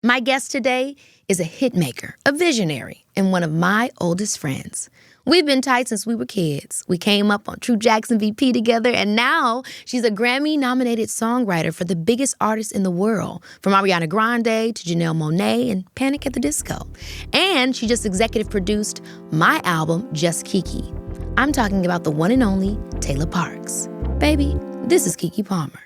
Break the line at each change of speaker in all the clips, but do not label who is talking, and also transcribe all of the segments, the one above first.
My guest today is a hitmaker, a visionary, and one of my oldest friends. We've been tight since we were kids. We came up on True Jackson VP together, and now she's a Grammy-nominated songwriter for the biggest artists in the world, from Ariana Grande to Janelle Monáe and Panic at the Disco. And she just executive produced my album, Just Keke. I'm talking about the one and only Tayla Parx. Baby, this is Keke Palmer.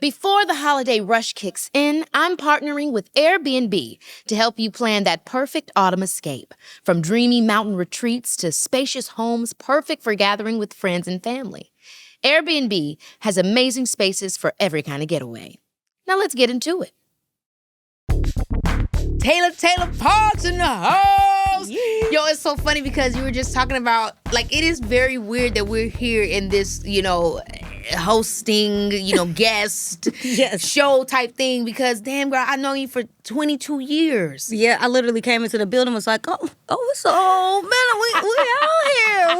Before the holiday rush kicks in, I'm partnering with Airbnb to help you plan that perfect autumn escape. From dreamy mountain retreats to spacious homes perfect for gathering with friends and family. Airbnb has amazing spaces for every kind of getaway. Now let's get into it. Tayla Parx in the house! Yeah. Yo, it's so funny because you were just talking about, like, it is very weird that we're here in this, hosting, guest show type thing because, damn, girl, I've known you for 22 years.
Yeah, I literally came into the building and was like, it's so, man, we out here.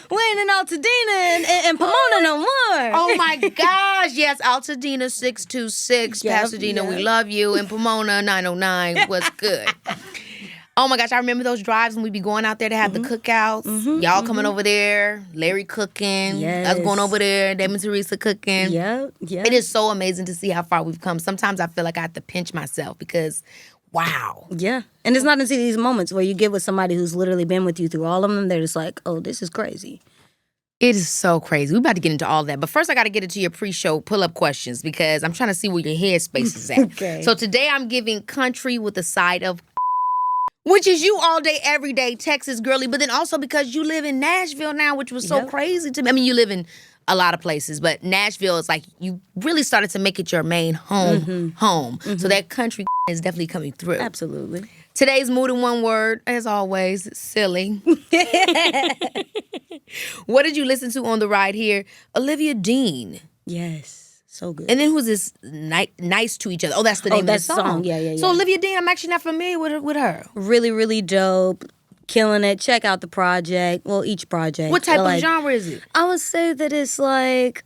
We ain't in Altadena and Pomona no more.
Oh, my gosh. Yes, Altadena 626, Pasadena, we love you, and Pomona 909, what's good? Oh my gosh, I remember those drives when we'd be going out there to have the cookouts. Y'all coming over there, Larry cooking, us going over there, Dame and Teresa cooking.
Yeah.
It is so amazing to see how far we've come. Sometimes I feel like I have to pinch myself because, wow.
Yeah. And it's not until these moments where you get with somebody who's literally been with you through all of them, they're just like, oh, this is crazy.
It is so crazy. We're about to get into all that. But first, I got to get into your pre-show pull-up questions because I'm trying to see where your headspace is at.
Okay.
So today I'm giving country with a side of which is you all day, every day, Texas girly, but then also because you live in Nashville now, which was so crazy to me. I mean, you live in a lot of places, but Nashville is like, you really started to make it your main home. So that country is definitely coming through.
Absolutely.
Today's mood in one word, as always, silly. What did you listen to on the ride here? Olivia Dean.
Yes. So good.
And then who's this nice to each other? Oh, that's the name of the song.
Yeah.
So Olivia Dean, I'm actually not familiar with her.
Really, really dope. Killing it. Check out the project. Well, each project.
What type of genre is it?
I would say that it's like,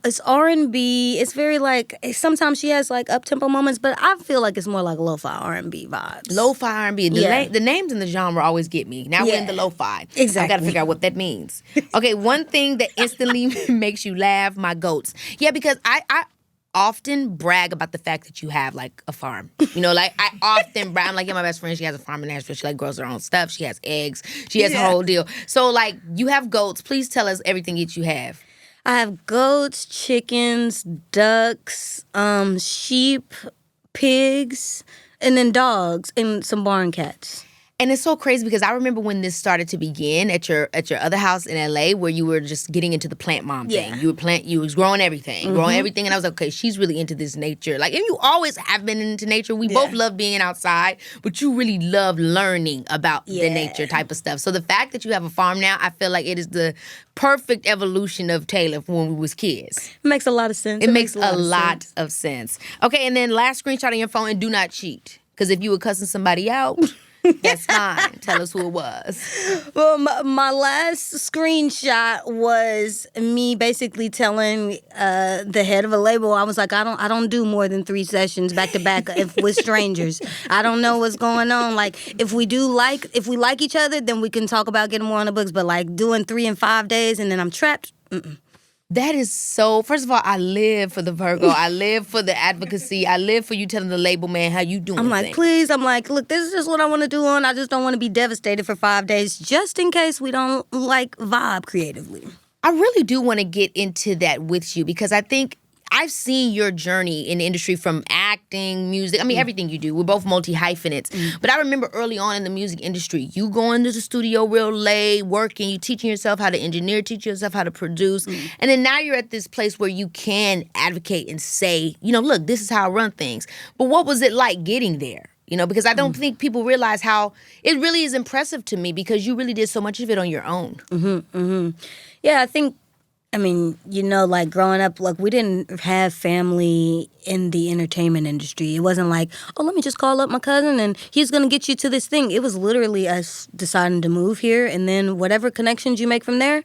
it's R&B. It's very like, sometimes she has like up-tempo moments, but I feel like it's more like lo-fi R&B vibes.
Lo-fi R&B. The names in the genre always get me. Now we're in the lo-fi.
Exactly.
I got to figure out what that means. Okay, one thing that instantly makes you laugh, my goats. Yeah, because I often brag about the fact that you have like a farm. I often brag. I'm like, yeah, my best friend, she has a farm in Nashville. She like grows her own stuff. She has eggs. She has a whole deal. So like, you have goats. Please tell us everything that you have.
I have goats, chickens, ducks, sheep, pigs, and then dogs, and some barn cats.
And it's so crazy because I remember when this started to begin at your other house in LA where you were just getting into the plant mom thing. You was growing everything. And I was like, okay, she's really into this nature. Like, and you always have been into nature. We both love being outside, but you really love learning about the nature type of stuff. So the fact that you have a farm now, I feel like it is the perfect evolution of Tayla from when we was kids.
It makes a lot of sense.
It makes a lot of sense. Okay, and then last screenshot on your phone, and do not cheat. Because if you were cussing somebody out... That's fine. Tell us who it was.
Well, my last screenshot was me basically telling the head of a label, I was like, I don't do more than 3 sessions back to back with strangers. I don't know what's going on. Like, if we like each other, then we can talk about getting more on the books. But like doing 3 and 5 days and then I'm trapped.
That is so, first of all, I live for the Virgo. I live for the advocacy. I live for you telling the label man how you doing.
I'm like, please. I'm like, look, this is just what I want to do I just don't want to be devastated for 5 days just in case we don't like vibe creatively.
I really do want to get into that with you because I think I've seen your journey in the industry from acting, music. I mean, everything you do. We're both multi-hyphenates. But I remember early on in the music industry, you going to the studio real late, working, you teaching yourself how to engineer, teaching yourself how to produce. And then now you're at this place where you can advocate and say, look, this is how I run things. But what was it like getting there? Because I don't think people realize how it really is impressive to me because you really did so much of it on your own.
Yeah, I think, like growing up, like we didn't have family in the entertainment industry. It wasn't like, oh, let me just call up my cousin and he's going to get you to this thing. It was literally us deciding to move here and then whatever connections you make from there,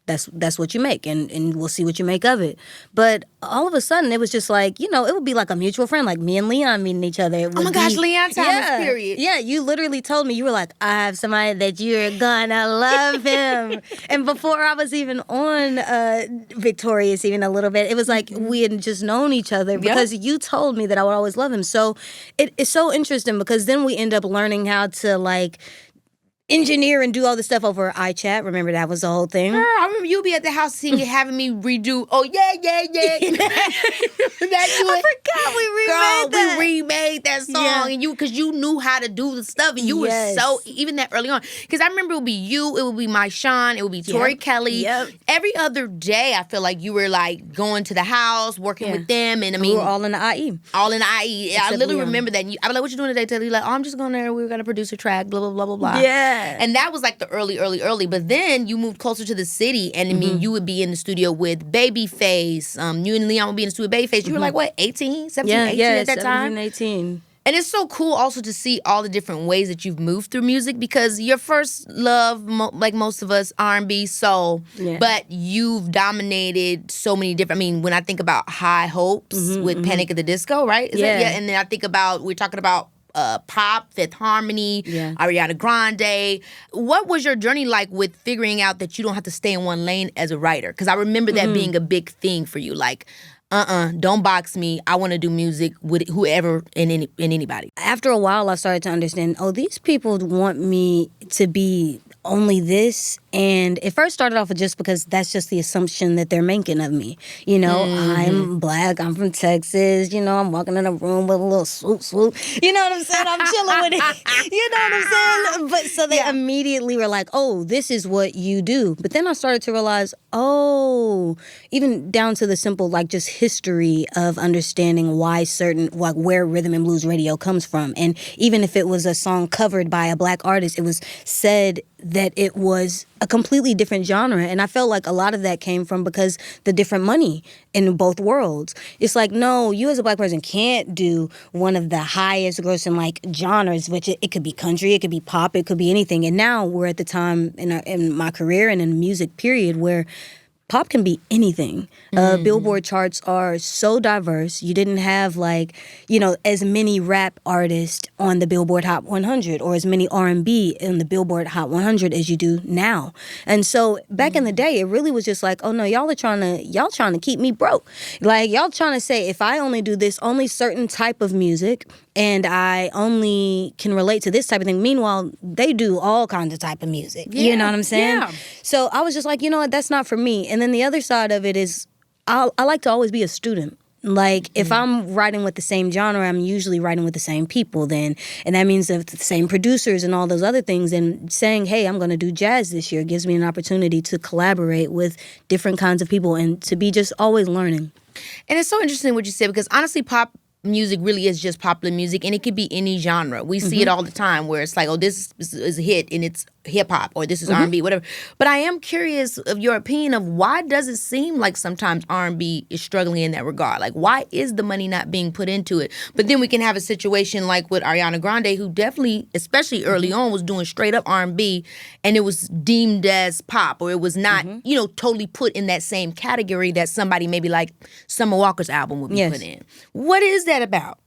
that's what you make, and we'll see what you make of it. But all of a sudden, it was just like, it would be like a mutual friend, like me and Leon meeting each other.
Oh my gosh, Leon Thomas, period.
Yeah, you literally told me, you were like, I have somebody that you're gonna love him. And before I was even on Victorious, even a little bit, it was like we had just known each other because you told me that I would always love him. So it's so interesting because then we end up learning how to like engineer and do all this stuff over iChat. Remember that was the whole thing?
Girl, I remember you be at the house singing, having me redo. Oh yeah.
I forgot we
remade that song, and because you knew how to do the stuff, and you were so even that early on. Because I remember it would be you, it would be my Sean, it would be Tori Kelly.
Yep.
Every other day, I feel like you were like going to the house, working with them, and I mean,
we were all in the IE.
All in the IE. I literally remember that. And I was like, "What you doing today?" Tayla, like, "Oh, I'm just going there. We're gonna produce a track." Blah blah blah blah blah.
Yeah.
And that was like the early. But then you moved closer to the city, and I mean, you would be in the studio with Babyface. You and Leon would be in the studio with Babyface. You were like, what, 18, 17, 18 at that time?
18.
And it's so cool also to see all the different ways that you've moved through music, because your first love, like most of us, R&B, soul, but you've dominated so many different, I mean, when I think about High Hopes with Panic at the Disco, right? And then I think about, we're talking about pop, Fifth Harmony, Ariana Grande. What was your journey like with figuring out that you don't have to stay in one lane as a writer? Because I remember that being a big thing for you. Like, don't box me. I want to do music with whoever and anybody.
After a while, I started to understand, these people want me to be only this. And it first started off with just because that's just the assumption that they're making of me. I'm black, I'm from Texas, I'm walking in a room with a little swoop. You know what I'm saying? I'm chilling with it. You know what I'm saying? But so they immediately were like, oh, this is what you do. But then I started to realize, even down to the simple, like just history of understanding why like where rhythm and blues radio comes from. And even if it was a song covered by a black artist, it was said that it was a completely different genre. And I felt like a lot of that came from because the different money in both worlds. It's like, no, you as a black person can't do one of the highest grossing like genres, which it could be country, it could be pop, it could be anything. And now we're at the time in my career and in the music period where pop can be anything. Billboard charts are so diverse. You didn't have as many rap artists on the Billboard Hot 100 or as many R&B in the Billboard Hot 100 as you do now. And so back in the day, it really was just like, oh no, y'all trying to keep me broke. Like y'all trying to say if I only do this, only certain type of music, and I only can relate to this type of thing. Meanwhile, they do all kinds of type of music. You know what I'm saying? Yeah. So I was just like, you know what, that's not for me. And then the other side of it is I like to always be a student. Like, if I'm writing with the same genre, I'm usually writing with the same people then. And that means that the same producers and all those other things. And saying, hey, I'm going to do jazz this year gives me an opportunity to collaborate with different kinds of people and to be just always learning.
And it's so interesting what you said, because honestly, pop music really is just popular music, and it could be any genre. We see it all the time where it's like, oh, this is a hit and it's hip-hop, or this is R&B, whatever. But I am curious of your opinion of why does it seem like sometimes R&B is struggling in that regard? Like, why is the money not being put into it? But then we can have a situation like with Ariana Grande, who definitely, especially early on, was doing straight-up R&B, and it was deemed as pop, or it was not, totally put in that same category that somebody maybe like Summer Walker's album would be put in. What is that about?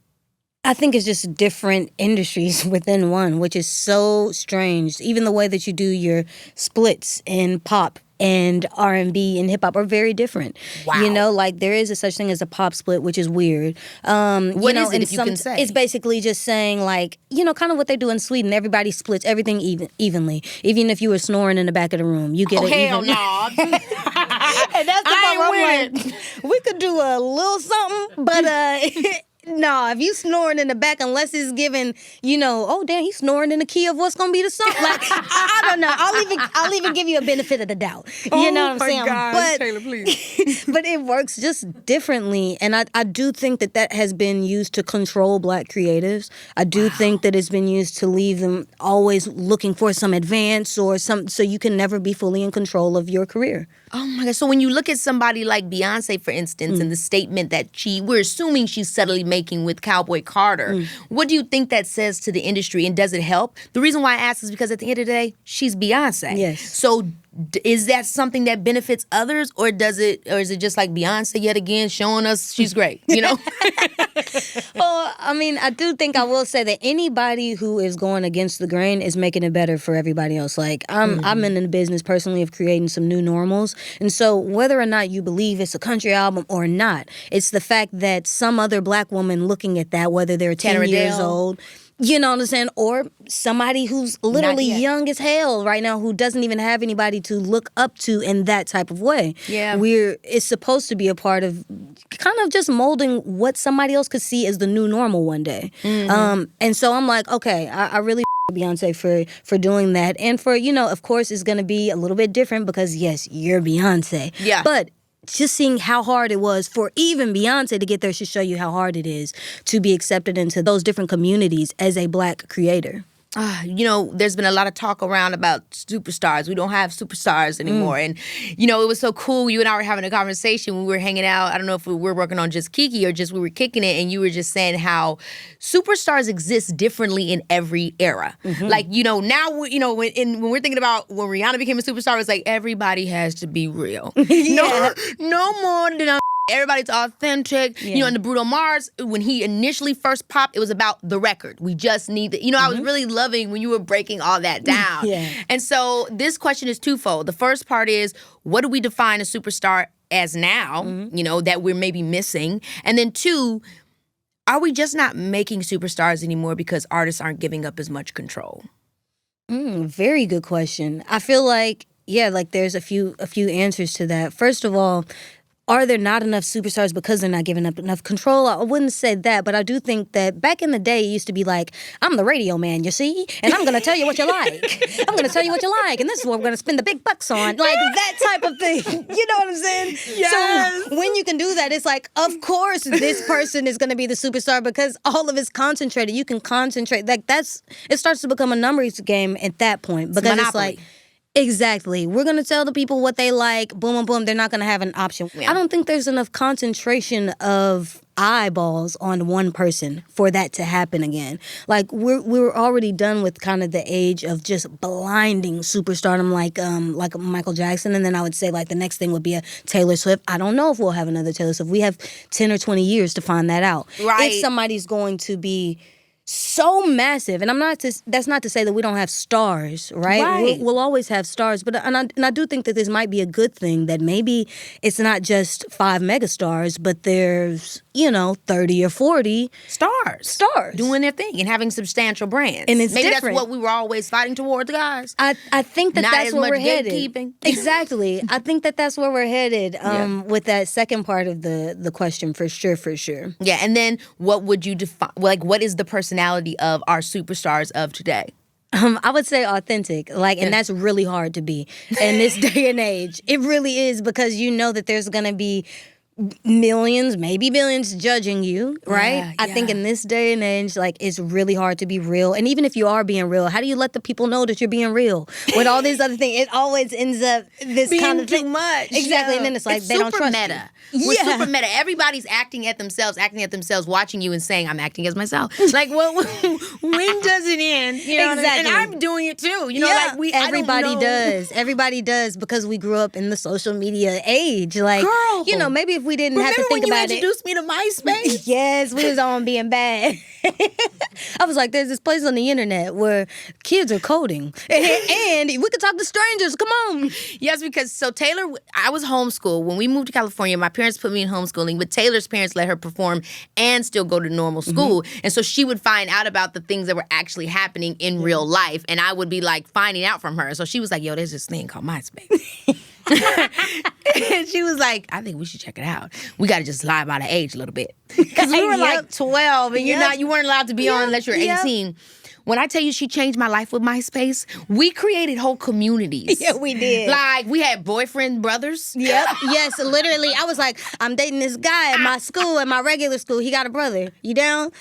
I think it's just different industries within one, which is so strange. Even the way that you do your splits in pop and R&B and hip hop are very different. Wow. Like there is a such thing as a pop split, which is weird.
What is it, if you can say?
It's basically just saying like, kind of what they do in Sweden. Everybody splits everything evenly. Even if you were snoring in the back of the room, you get it
hell
even.
No.
And that's the part where I'm like, we could do a little something, but no, if you snoring in the back, unless it's given, oh damn, he's snoring in the key of what's gonna be the song. Like I don't know. I'll even give you a benefit of the doubt. You know what I'm saying?
God,
but
Tayla, please.
But it works just differently, and I do think that has been used to control black creatives. I do think that it's been used to leave them always looking for some advance or some, so you can never be fully in control of your career.
Oh my God. So when you look at somebody like Beyonce, for instance, and the statement that we're assuming she's subtly making with Cowboy Carter, what do you think that says to the industry, and does it help? The reason why I ask is because at the end of the day, she's Beyonce.
Yes.
So is that something that benefits others, or is it just like Beyonce yet again showing us she's great, you know?
Well, I mean, I do think I will say that anybody who is going against the grain is making it better for everybody else. Like, I'm in the business personally of creating some new normals. And so whether or not you believe it's a country album or not, it's the fact that some other black woman looking at that, whether they're 10 years old, you know what I'm saying? Or somebody who's literally young as hell right now who doesn't even have anybody to look up to in that type of way.
Yeah.
It's supposed to be a part of kind of just molding what somebody else could see as the new normal one day. And so I'm like, okay, I really Beyonce for doing that. And for, you know, of course it's going to be a little bit different because, yes, you're Beyonce.
Yeah.
But just seeing how hard it was for even Beyonce to get there should show you how hard it is to be accepted into those different communities as a black creator.
You know, there's been a lot of talk around about superstars. We don't have superstars anymore. And, you know, it was so cool. You and I were having a conversation when we were hanging out. I don't know if we were working on Just Keke or just we were kicking it. And you were just saying how superstars exist differently in every era. Like, you know, now, you know, when we're thinking about when Rihanna became a superstar, it's like everybody has to be real. No more than everybody's authentic. You know, in the Bruno Mars, when he initially first popped, it was about the record. We just need the, you know, I was really loving when you were breaking all that down. And so this question is twofold. The first part is, what do we define a superstar as now, you know, that we're maybe missing? And then two, are we just not making superstars anymore because artists aren't giving up as much control?
Very good question. I feel like, like there's a few answers to that. First of all, are there not enough superstars because they're not giving up enough control? I wouldn't say that, but I do think that back in the day, it used to be like, I'm the radio man, you see? And I'm going to tell you what you like. I'm going to tell you what you like. And this is what we're going to spend the big bucks on. Like that type of thing. You know what I'm saying?
Yes.
So when you can do that, it's like, of course, this person is going to be the superstar because all of it's concentrated. You can concentrate. Like it starts to become a numbers game at that point. Because it's like, exactly. We're going to tell the people what they like. Boom, boom, boom. They're not going to have an option. I don't think there's enough concentration of eyeballs on one person for that to happen again. Like, we're already done with kind of the age of just blinding superstardom like Michael Jackson. And then I would say, like, the next thing would be a Taylor Swift. I don't know if we'll have another Taylor Swift. We have 10 or 20 years to find that out.
Right.
If somebody's going to be so massive, and that's not to say that we don't have stars, right? We'll always have stars, but I do think that this might be a good thing, that maybe it's not just 5 megastars, but there's, 30 or 40
stars doing their thing and having substantial brands.
And it's
maybe
different.
That's what we were always fighting towards, guys.
I think that
not
that's
as
where
much
we're headed.
Gatekeeping.
Exactly. I think that that's where we're headed with that second part of the question, for sure.
Yeah, and then what would you define, like, what is the personality of our superstars of today?
I would say authentic, and that's really hard to be in this day and age. It really is, because you know that there's going to be millions, maybe billions judging you, right? I think in this day and age, it's really hard to be real. And even if you are being real, how do you let the people know that you're being real? With all these other things, it always ends up this
being
kind of thing.
Too much.
Exactly. And then it's like, they don't trust
meta.
you.
We're super meta. Everybody's acting at themselves, watching you and saying, I'm acting as myself. Like, well, when does it end? You know what I mean? And I'm doing it too.
Everybody does. Everybody does, because we grew up in the social media age.
Girl.
Maybe if we didn't have to think about it.
Remember when you introduced me to MySpace?
Yes, we was on being bad. I was like, there's this place on the internet where kids are coding. And we could talk to strangers. Come on.
Yes, because Taylor, I was homeschooled. When we moved to California, my parents put me in homeschooling, but Taylor's parents let her perform and still go to normal school. And so she would find out about the things that were actually happening in real life. And I would be finding out from her. So she was like, yo, there's this thing called MySpace. And she was like, I think we should check it out. We got to just lie about our age a little bit. Because we were 12 and you weren't allowed to be on unless you're 18. When I tell you she changed my life with MySpace, we created whole communities.
Yeah, we did.
We had boyfriend brothers.
Yep. Yes, literally. I was like, I'm dating this guy at my school, at my regular school. He got a brother. You down?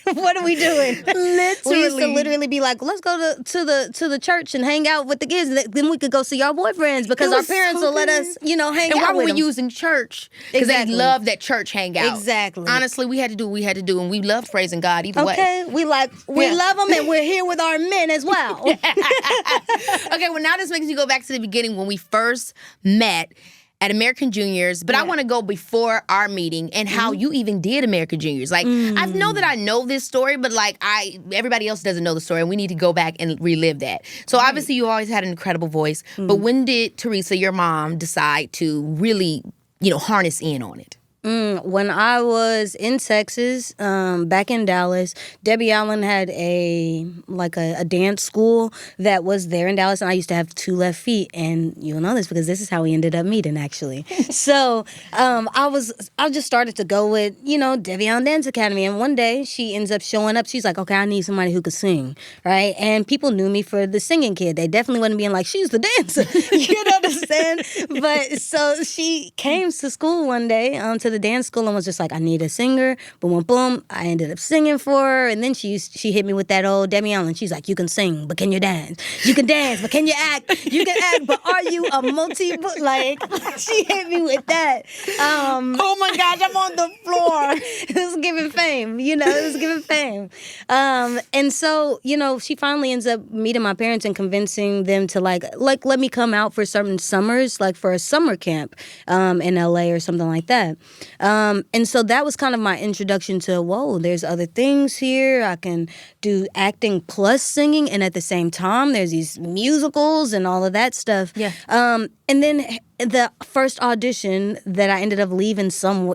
What are we doing?
Literally.
We used to literally be like, let's go to the church and hang out with the kids. Then we could go see our boyfriends because our parents will let us, hang out with them.
And why were we using church? Because they love that church hangout.
Exactly.
Honestly, we had to do what we had to do, and we loved praising God either way.
Okay, we love them, and we're here with our men as well.
Okay, well, now this makes me go back to the beginning when we first met at American Juniors, but I want to go before our meeting and how you even did American Juniors. Like, I know that I know this story, but like everybody else doesn't know the story, and we need to go back and relive that. So obviously you always had an incredible voice, but when did Teresa, your mom, decide to really, harness in on it?
When I was in Texas, back in Dallas, Debbie Allen had a dance school that was there in Dallas, and I used to have 2 left feet, and you'll know this because this is how we ended up meeting, actually. So I just started to go with, Debbie Allen Dance Academy, and one day she ends up showing up. She's like, okay, I need somebody who could sing, right? And people knew me for the singing kid. They definitely wasn't being like, she's the dancer, you know what I'm saying? But so she came to school one day, to the dance school, and was just like, I need a singer. Boom, boom, boom. I ended up singing for her, and then she hit me with that old Debbie Allen. She's like, you can sing, but can you dance? You can dance, but can you act? You can act, but are you a like? She hit me with that.
Oh my gosh, I'm on the floor.
It was giving fame, it was giving fame. And so, she finally ends up meeting my parents and convincing them to like let me come out for certain summers, like for a summer camp in LA or something like that. And so that was kind of my introduction to, whoa, there's other things here. I can do acting plus singing, and at the same time, there's these musicals and all of that stuff.
Yeah.
And then the first audition that I ended up leaving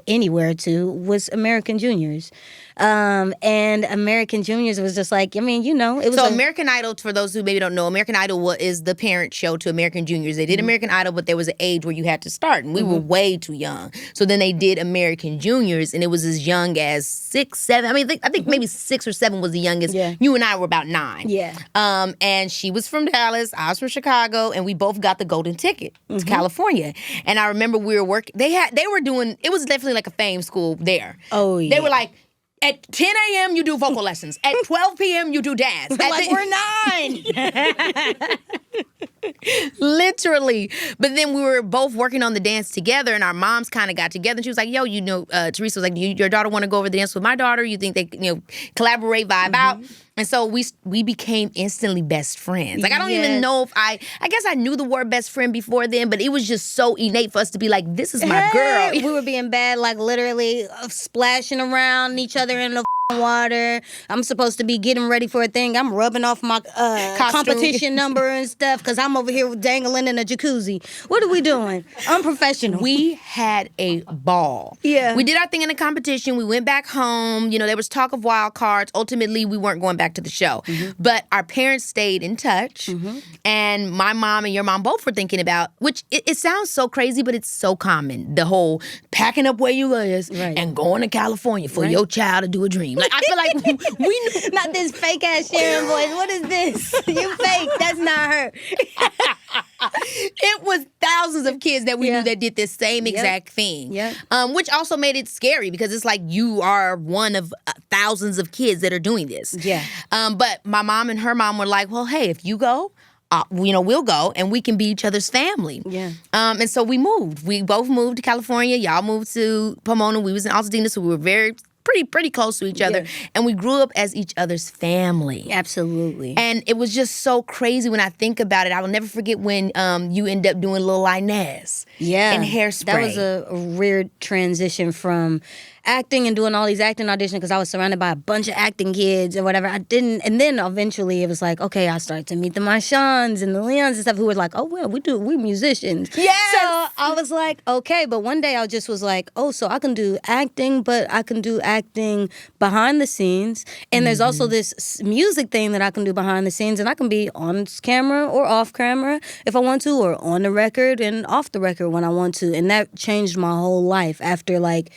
anywhere to was American Juniors. And American Juniors was just like, it was...
So American Idol, for those who maybe don't know, American Idol is the parent show to American Juniors. They did American Idol, but there was an age where you had to start, and we were way too young. So then they did American Juniors, and it was as young as 6, 7. I think maybe 6 or 7 was the youngest. Yeah. You and I were about 9.
Yeah.
And she was from Dallas, I was from Chicago, and we both got the golden ticket to California. And I remember we were working. It was definitely like a fame school there.
Oh, yeah.
They were like, at 10 a.m. you do vocal lessons. At 12 p.m. you do dance.
We're 9.
Literally. But then we were both working on the dance together, and our moms kind of got together. And she was like, yo, Teresa was like, your daughter want to go over the dance with my daughter? You think they, collaborate, vibe out? And so we became instantly best friends. Like, I don't even know if I guess I knew the word best friend before then, but it was just so innate for us to be like, this is my girl.
We were being bad, like literally splashing around each other in the water. I'm supposed to be getting ready for a thing. I'm rubbing off my competition number and stuff because I'm over here dangling in a jacuzzi. What are we doing? Unprofessional.
We had a ball.
Yeah.
We did our thing in the competition. We went back home. There was talk of wild cards. Ultimately, we weren't going back to the show. But our parents stayed in touch. And my mom and your mom both were thinking about, which it sounds so crazy, but it's so common. The whole packing up where you is and going to California for your child to do a dream. Like, I feel like we
not this fake ass Sharon voice. What is this? You fake. That's not her.
It was thousands of kids that we knew that did this same exact thing. Which also made it scary because it's like you are one of thousands of kids that are doing this.
Yeah.
But my mom and her mom were like, well, hey, if you go, we'll go and we can be each other's family.
Yeah.
And so we moved. We both moved to California. Y'all moved to Pomona. We was in Altadena, so we were pretty close to each other. And we grew up as each other's family.
Absolutely.
And it was just so crazy when I think about it. I will never forget when you end up doing Lil Inez.
Yeah.
And Hairspray.
That was a weird transition from acting and doing all these acting auditions because I was surrounded by a bunch of acting kids or whatever. And then eventually it was like, okay, I started to meet the Marshans and the Leons and stuff who were like, oh, well, we're musicians.
Yes!
So I was like, okay. But one day I just was like, oh, so I can do acting, but I can do acting behind the scenes. And there's also this music thing that I can do behind the scenes. And I can be on camera or off camera if I want to, or on the record and off the record when I want to. And that changed my whole life after like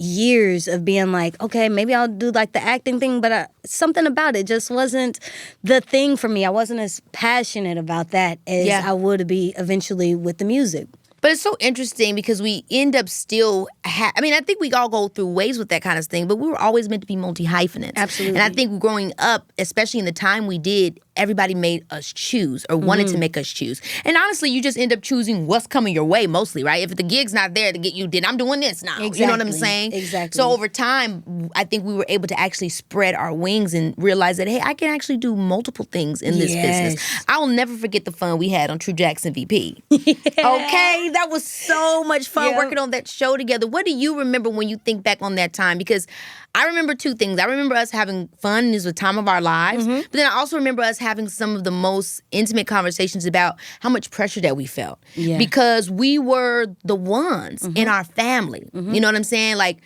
years of being like, okay, maybe I'll do like the acting thing, but something about it just wasn't the thing for me. I wasn't as passionate about that as I would be eventually with the music.
But it's so interesting because we end up still, I mean, I think we all go through waves with that kind of thing, but we were always meant to be multi-hyphenates.
Absolutely.
And I think growing up, especially in the time we did, everybody made us choose or wanted to make us choose. And honestly, you just end up choosing what's coming your way mostly, right? If the gig's not there to get you, then I'm doing this now.
Exactly.
You know what I'm saying?
Exactly.
So over time, I think we were able to actually spread our wings and realize that, hey, I can actually do multiple things in this business. I will never forget the fun we had on True Jackson VP. Okay? That was so much fun working on that show together. What do you remember when you think back on that time? Because I remember two things. I remember us having fun. This was the time of our lives. But then I also remember us having some of the most intimate conversations about how much pressure that we felt. Because we were the ones in our family. You know what I'm saying? Like,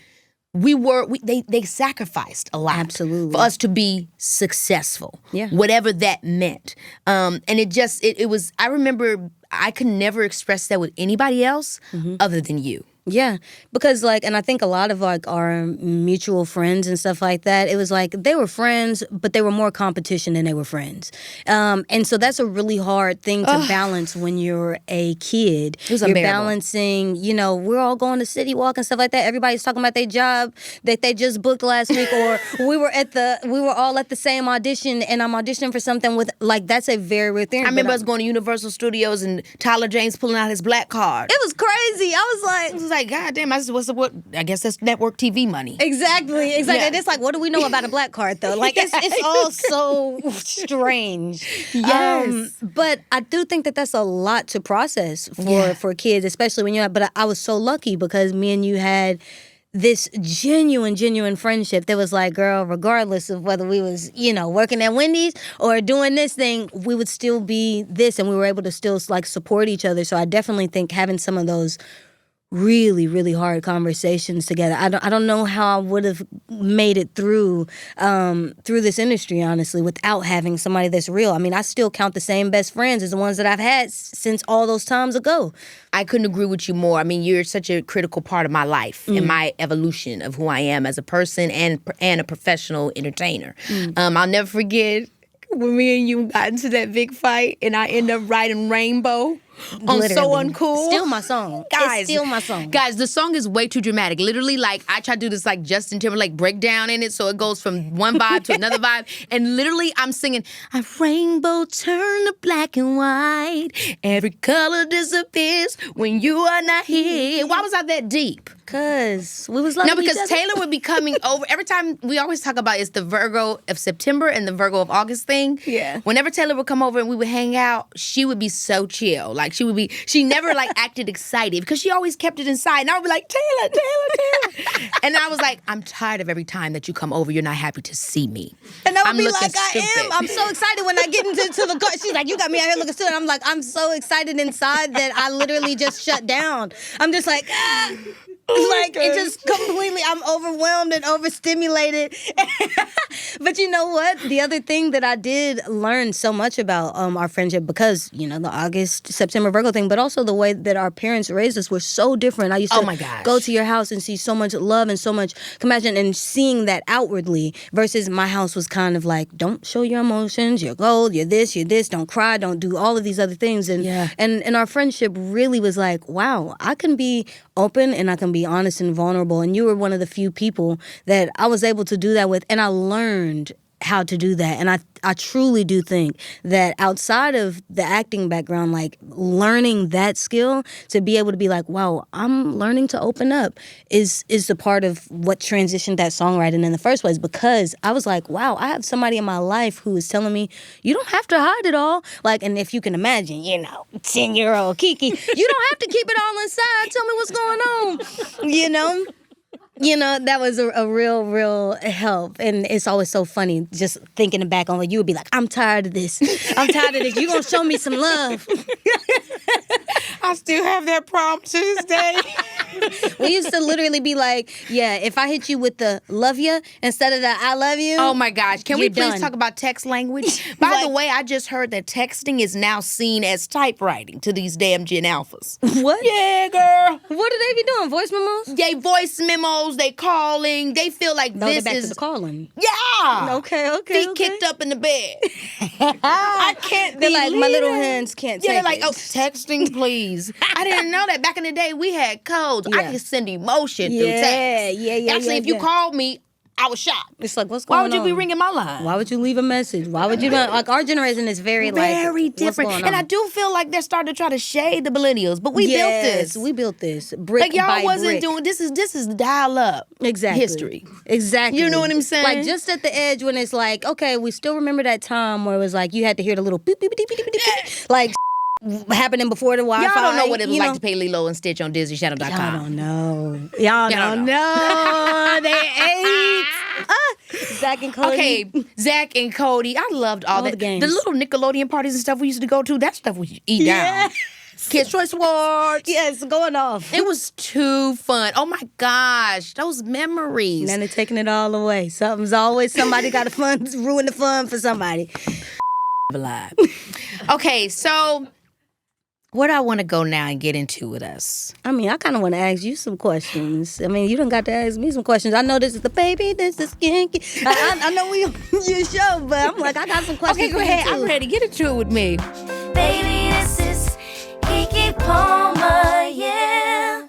they sacrificed a lot for us to be successful. Whatever that meant. And it was, I remember I could never express that with anybody else other than you.
Yeah, because and I think a lot of our mutual friends and stuff like that, it was like they were friends, but they were more competition than they were friends. And so that's a really hard thing to balance when you're a kid.
It was
you're
unbearable.
Balancing, we're all going to City Walk and stuff like that. Everybody's talking about their job that they just booked last week, or we were all at the same audition, and I'm auditioning for something with that's a very weird thing.
I remember us going to Universal Studios and Tyler James pulling out his black card.
It was crazy. I was like, God damn, what? I guess that's network TV money. Exactly. Yeah. And it's like, what do we know about a black card, though? It's all so strange.
Yes.
But I do think that that's a lot to process for kids, especially when but I was so lucky because me and you had this genuine friendship that was like, girl, regardless of whether we was, working at Wendy's or doing this thing, we would still be this, and we were able to still support each other. So I definitely think having some of those really, really hard conversations together. I don't know how I would have made it through this industry, honestly, without having somebody that's real. I mean, I still count the same best friends as the ones that I've had since all those times ago.
I couldn't agree with you more. I mean, you're such a critical part of my life and my evolution of who I am as a person and a professional entertainer. I'll never forget when me and you got into that big fight and I ended up writing Rainbow on
Literally.
So Uncool.
Still my song.
Guys,
it's still my song.
Guys, the song is way too dramatic. Literally, I try to do this Justin Timberlake breakdown in it, so it goes from one vibe to another vibe. And literally, I'm singing, a rainbow turn to black and white. Every color disappears when you are not here. Why was I that deep?
Because we was loving
No, because
each other.
Tayla would be coming over. Every time, we always talk about it's the Virgo of September and the Virgo of August thing.
Yeah.
Whenever Tayla would come over and we would hang out, she would be so chill. She never acted excited because she always kept it inside. And I would be like, Tayla. And I was like, I'm tired of every time that you come over, you're not happy to see me.
And I would be
looking
like,
stupid.
I am. I'm so excited when I get into the car. She's like, you got me out here looking stupid. I'm like, I'm so excited inside that I literally just shut down. I'm just like, it just completely, I'm overwhelmed and overstimulated. But you know what? The other thing that I did learn so much about our friendship, because, the August, September, Virgo thing, but also the way that our parents raised us were so different. I used to go to your house and see so much love and so much compassion, and seeing that outwardly versus my house was kind of like, don't show your emotions, you're gold, you're this, don't cry, don't do all of these other things. And our friendship really was like, wow, I can be open and I can be honest and vulnerable. And you were one of the few people that I was able to do that with. And I learned how to do that. And I truly do think that outside of the acting background, learning that skill to be able to be like, wow, I'm learning to open up is the part of what transitioned that songwriting in the first place. Because I was like, wow, I have somebody in my life who is telling me, you don't have to hide it all. And if you can imagine, 10-year-old Keke, you don't have to keep it all inside. Tell me what's going on, that was a real help. And it's always so funny just thinking back on you would be like, I'm tired of this. I'm tired of this. You gonna show me some love.
I still have that problem to this day.
We used to literally be like, yeah, if I hit you with the love ya instead of the I love you.
Oh my gosh. Can we please
done.
talk about text language? By the way, I just heard that texting is now seen as typewriting to these damn Gen Alphas.
What?
Yeah, girl.
What do they be doing? Voice memos?
Yeah, voice memos. clothes, they calling, they feel like
No,
this
they're back
is
to the calling.
Yeah.
Okay.
Feet kicked up in the bed. I can't
They're like, my little
believe it.
hands can't
Yeah,
take
they're like,
it.
oh, texting, please. I didn't know that. Back in the day, we had codes. I
Yeah.
could send emotion through text. Actually, if you called me, I was shocked.
It's like, what's going on?
Why would you be ringing my line?
Why would you leave a message? Why would you not? Like, our generation is very
different.
what's going on?
And I do feel like they're starting to try to shade the millennials, but we built this.
We built this brick
like y'all
by
wasn't
brick.
doing this is dial up history.
Exactly.
You know what I'm saying?
Like just at the edge when it's like, okay, we still remember that time where it was like you had to hear the little beep beep beep beep beep beep, like happening before the Wi-Fi.
Y'all don't know what it was like to pay Lilo and Stitch on DisneyChannel.com.
Y'all don't know. Y'all don't know. They ate. Zach and Cody.
Okay, Zach and Cody. I loved all that.
The games.
The little Nickelodeon parties and stuff we used to go to, that stuff we eat down. Kids' Choice Awards.
Yes, going off.
It was too fun. Oh my gosh, those memories.
And they're taking it all away. Somebody got to ruin the fun for somebody.
Alive. Okay, so where do I want to go now and get into with us?
I mean, I kind of want to ask you some questions. I mean, you don't got to ask me some questions. I know this is the baby, this is Keke. I know we on your show, but I'm like, I got some questions.
Okay, go ahead. I'm ready. Get into it with me.
Baby, this is Keke Palmer, yeah.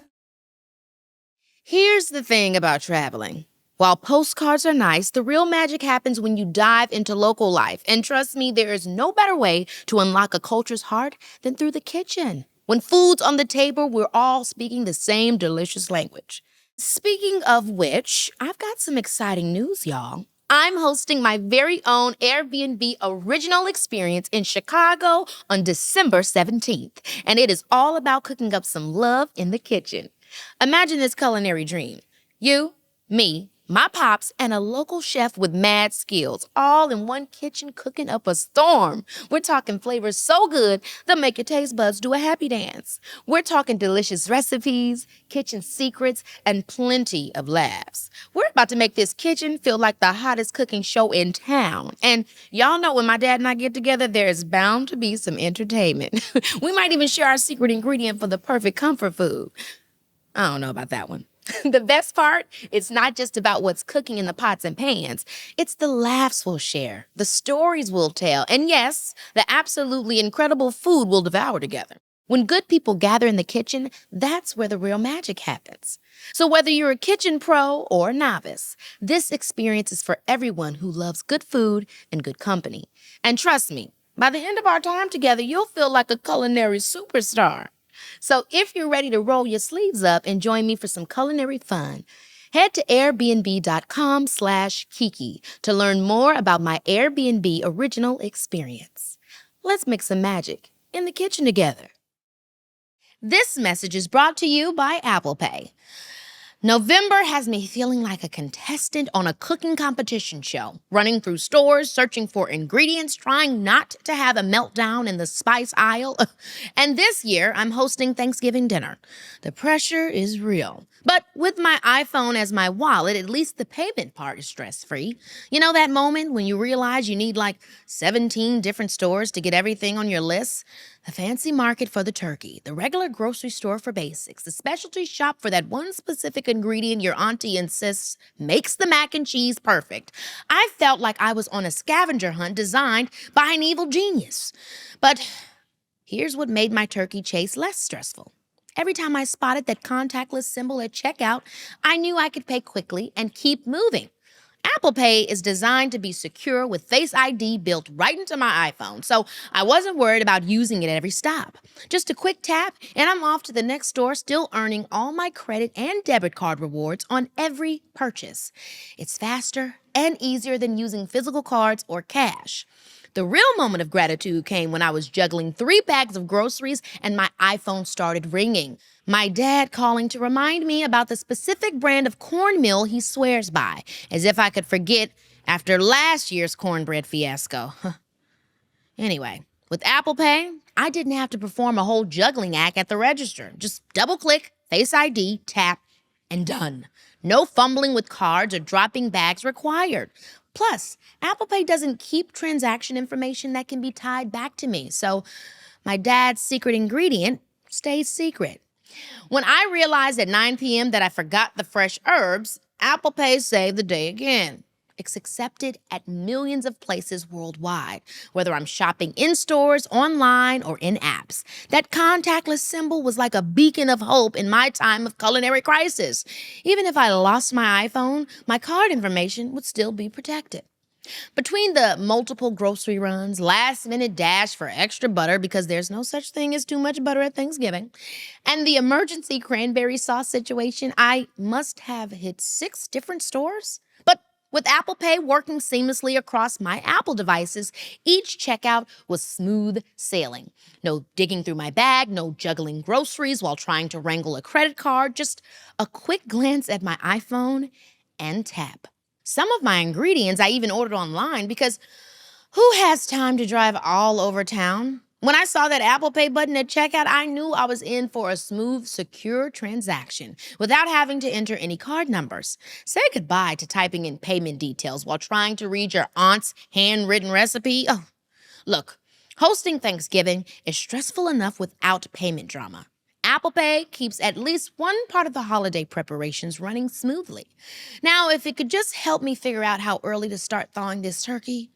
Here's the thing about traveling. While postcards are nice, the real magic happens when you dive into local life. And trust me, there is no better way to unlock a culture's heart than through the kitchen. When food's on the table, we're all speaking the same delicious language. Speaking of which, I've got some exciting news, y'all. I'm hosting my very own Airbnb original experience in Chicago on December 17th. And it is all about cooking up some love in the kitchen. Imagine this culinary dream. You, me, my pops, and a local chef with mad skills, all in one kitchen cooking up a storm. We're talking flavors so good, they'll make your taste buds do a happy dance. We're talking delicious recipes, kitchen secrets, and plenty of laughs. We're about to make this kitchen feel like the hottest cooking show in town. And y'all know when my dad and I get together, there is bound to be some entertainment. We might even share our secret ingredient for the perfect comfort food. I don't know about that one. The best part, it's not just about what's cooking in the pots and pans. It's the laughs we'll share, the stories we'll tell, and yes, the absolutely incredible food we'll devour together. When good people gather in the kitchen, that's where the real magic happens. So whether you're a kitchen pro or a novice, this experience is for everyone who loves good food and good company. And trust me, by the end of our time together, you'll feel like a culinary superstar. So if you're ready to roll your sleeves up and join me for some culinary fun, head to airbnb.com/Keke to learn more about my Airbnb original experience. Let's make some magic in the kitchen together. This message is brought to you by Apple Pay. November has me feeling like a contestant on a cooking competition show, running through stores, searching for ingredients, trying not to have a meltdown in the spice aisle. And this year, I'm hosting Thanksgiving dinner. The pressure is real. But with my iPhone as my wallet, at least the payment part is stress-free. You know that moment when you realize you need like 17 different stores to get everything on your list? The fancy market for the turkey, the regular grocery store for basics, the specialty shop for that one specific ingredient your auntie insists makes the mac and cheese perfect. I felt like I was on a scavenger hunt designed by an evil genius. But here's what made my turkey chase less stressful. Every time I spotted that contactless symbol at checkout, I knew I could pay quickly and keep moving. Apple Pay is designed to be secure with Face ID built right into my iPhone, so I wasn't worried about using it at every stop. Just a quick tap, and I'm off to the next store, still earning all my credit and debit card rewards on every purchase. It's faster and easier than using physical cards or cash. The real moment of gratitude came when I was juggling 3 bags of groceries and my iPhone started ringing. My dad calling to remind me about the specific brand of cornmeal he swears by, as if I could forget after last year's cornbread fiasco. Anyway, with Apple Pay, I didn't have to perform a whole juggling act at the register. Just double-click, Face ID, tap, and done. No fumbling with cards or dropping bags required. Plus, Apple Pay doesn't keep transaction information that can be tied back to me, so my dad's secret ingredient stays secret. When I realized at 9 p.m. that I forgot the fresh herbs, Apple Pay saved the day again. It's accepted at millions of places worldwide, whether I'm shopping in stores, online, or in apps. That contactless symbol was like a beacon of hope in my time of culinary crisis. Even if I lost my iPhone, my card information would still be protected. Between the multiple grocery runs, last-minute dash for extra butter because there's no such thing as too much butter at Thanksgiving, and the emergency cranberry sauce situation, I must have hit 6 different stores. But with Apple Pay working seamlessly across my Apple devices, each checkout was smooth sailing. No digging through my bag, no juggling groceries while trying to wrangle a credit card, just a quick glance at my iPhone and tap. Some of my ingredients I even ordered online because who has time to drive all over town? When I saw that Apple Pay button at checkout, I knew I was in for a smooth, secure transaction without having to enter any card numbers. Say goodbye to typing in payment details while trying to read your aunt's handwritten recipe. Oh, look, hosting Thanksgiving is stressful enough without payment drama. Apple Pay keeps at least one part of the holiday preparations running smoothly. Now, if it could just help me figure out how early to start thawing this turkey.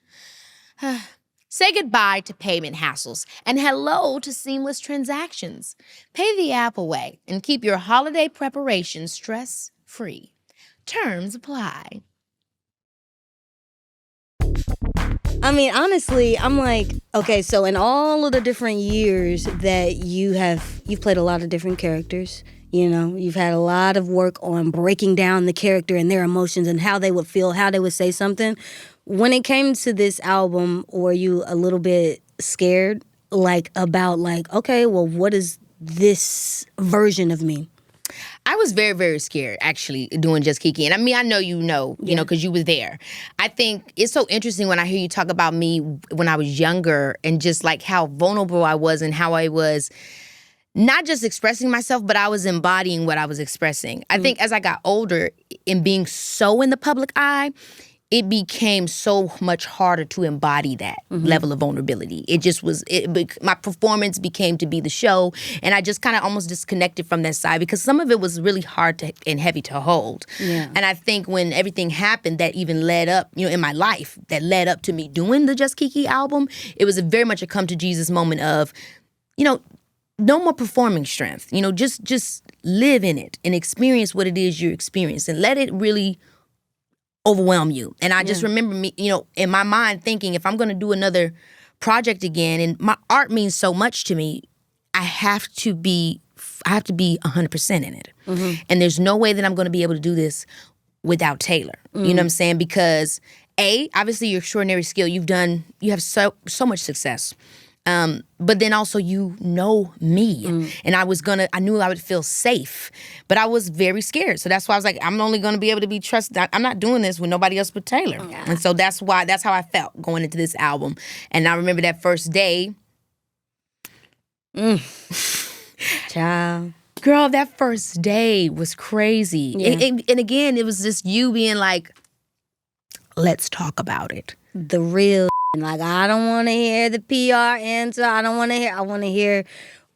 Say goodbye to payment hassles and hello to seamless transactions. Pay the Apple way and keep your holiday preparations stress-free. Terms apply.
I mean, honestly, I'm like, okay, so in all of the different years that you've played a lot of different characters. You know, you've had a lot of work on breaking down the character and their emotions and how they would feel, how they would say something. When it came to this album, were you a little bit scared, about okay, well, what is this version of me?
I was very, very scared, actually, doing Just Keke. And I mean, I know you know, because you were there. I think it's so interesting when I hear you talk about me when I was younger and just like how vulnerable I was and how I was not just expressing myself, but I was embodying what I was expressing. I think as I got older and being so in the public eye, it became so much harder to embody that level of vulnerability. It just was, my performance became to be the show, and I just kind of almost disconnected from that side because some of it was really hard and heavy to hold. Yeah. And I think when everything happened that even led up, in my life, that led up to me doing the Just Keke album, it was very much a come to Jesus moment of, no more performing strength. Just live in it and experience what it is you're experiencing and let it really overwhelm you. And I just remember me, in my mind thinking, if I'm going to do another project again, and my art means so much to me, I have to be 100% in it. Mm-hmm. And there's no way that I'm going to be able to do this without Tayla. Mm-hmm. You know what I'm saying? Because obviously your extraordinary skill, you have so much success. But then also me. And I knew I would feel safe, but I was very scared. So that's why I was like, I'm only going to be able to be trusted. I'm not doing this with nobody else but Tayla. Yeah. And so that's how I felt going into this album. And I remember that first day.
Child.
Girl, that first day was crazy. Yeah. And again, it was just you being like, let's talk about it.
The real I don't want to hear the PR answer. I want to hear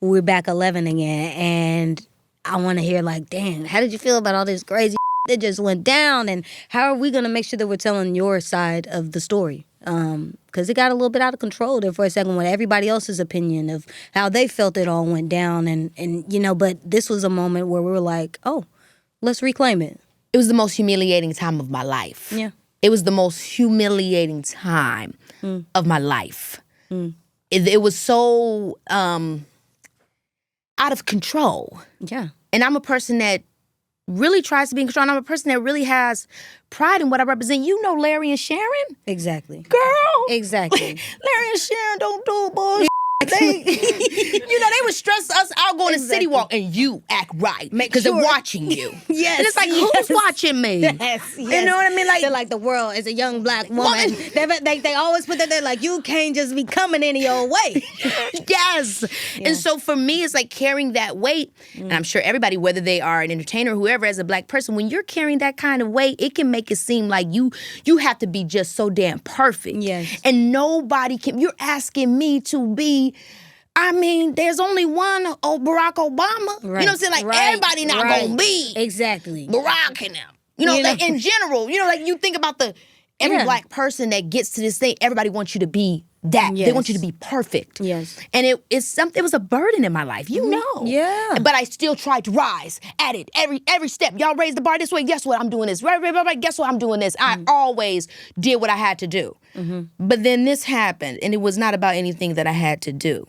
we're back 11 again. And I want to hear damn, how did you feel about all this crazy that just went down? And how are we going to make sure that we're telling your side of the story? Because it got a little bit out of control there for a second with everybody else's opinion of how they felt it all went down. And but this was a moment where we were like, oh, let's reclaim it.
It was the most humiliating time of my life.
Yeah.
It was the most humiliating time of my life. It was so out of control.
Yeah.
And I'm a person that really tries to be in control. And I'm a person that really has pride in what I represent. Larry and Sharon?
Exactly.
Girl.
Exactly.
Larry and Sharon don't do bullshit. They would stress us out going to City Walk and you act right because they're watching you.
Yes.
And it's like, who's watching me?
Yes.
You know what I mean?
They're like, the world is a young black woman. They always put that there like, you can't just be coming any old way.
Yes. Yeah. And so for me, it's like carrying that weight. And I'm sure everybody, whether they are an entertainer or whoever, as a black person, when you're carrying that kind of weight, it can make it seem like you have to be just so damn perfect.
Yes.
And nobody you're asking me to be I mean, there's only one Barack Obama.
Right.
You know what I'm saying? Like,
Right.
everybody not
Right.
gonna be
Exactly.
Barack and them. You know, like, in general, you know, like you think about every
Yeah.
black person that gets to this thing, everybody wants you to be that. They want you to
Yes.
be perfect.
Yes.
And it was a burden in my life, you know.
Yeah.
But I still tried to rise at it every step. Y'all raise the bar this way, guess what? I'm doing this. Right, guess what? I'm doing this. I always did what I had to do. But then this happened, and it was not about anything that I had to do.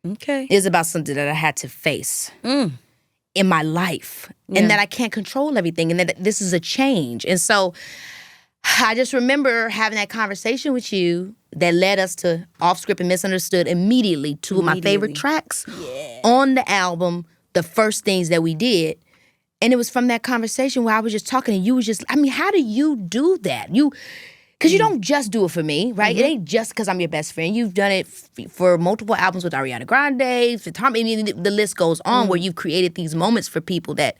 Okay.
It's about something that I had to face in my life, and that I can't control everything, and that this is a change. And so I just remember having that conversation with you that led us to Off Script and Misunderstood immediately, two of my favorite tracks on the album, the first things that we did. And it was from that conversation where I was just talking, and you was just, I mean, how do you do that? Because you don't just do it for me, right? It ain't just because I'm your best friend. You've done it for multiple albums with Ariana Grande, for Tom, I mean, the list goes on where you've created these moments for people that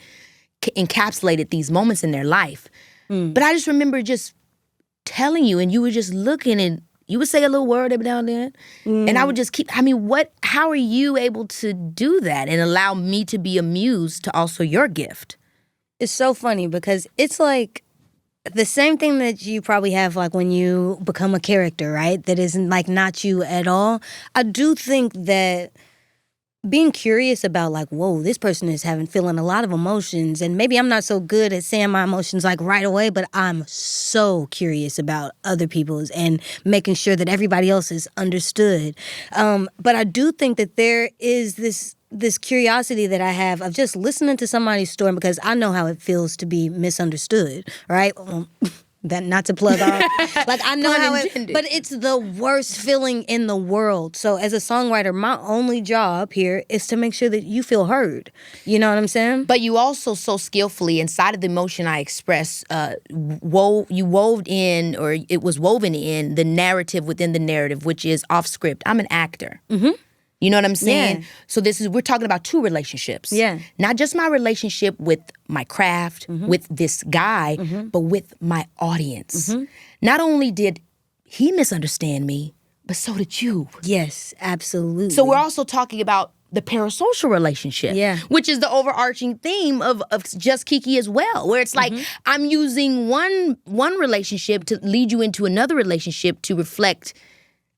encapsulated these moments in their life. But I just remember just telling you, and you were just looking, and you would say a little word every now and then. And I would just keep, I mean, how are you able to do that and allow me to be a muse to also your gift?
It's so funny because it's like the same thing that you probably have like when you become a character, right? That isn't like not you at all. I do think that being curious about like, whoa, this person is feeling a lot of emotions, and maybe I'm not so good at saying my emotions like right away, but I'm so curious about other people's and making sure that everybody else is understood. But I do think that there is this curiosity that I have of just listening to somebody's story, because I know how it feels to be misunderstood, right? That not to plug off. Like, I know how but it's the worst feeling in the world. So as a songwriter, my only job here is to make sure that you feel heard. You know what I'm saying?
But you also so skillfully, inside of the emotion I expressed, you wove in, or it was woven in, the narrative within the narrative, which is off script. I'm an actor. You know what I'm saying?
Yeah.
So we're talking about two relationships.
Yeah.
Not just my relationship with my craft, with this guy, but with my audience. Not only did he misunderstand me, but so did you.
Yes, absolutely.
So we're also talking about the parasocial relationship, which is the overarching theme of Just Keke as well, where it's like I'm using one relationship to lead you into another relationship to reflect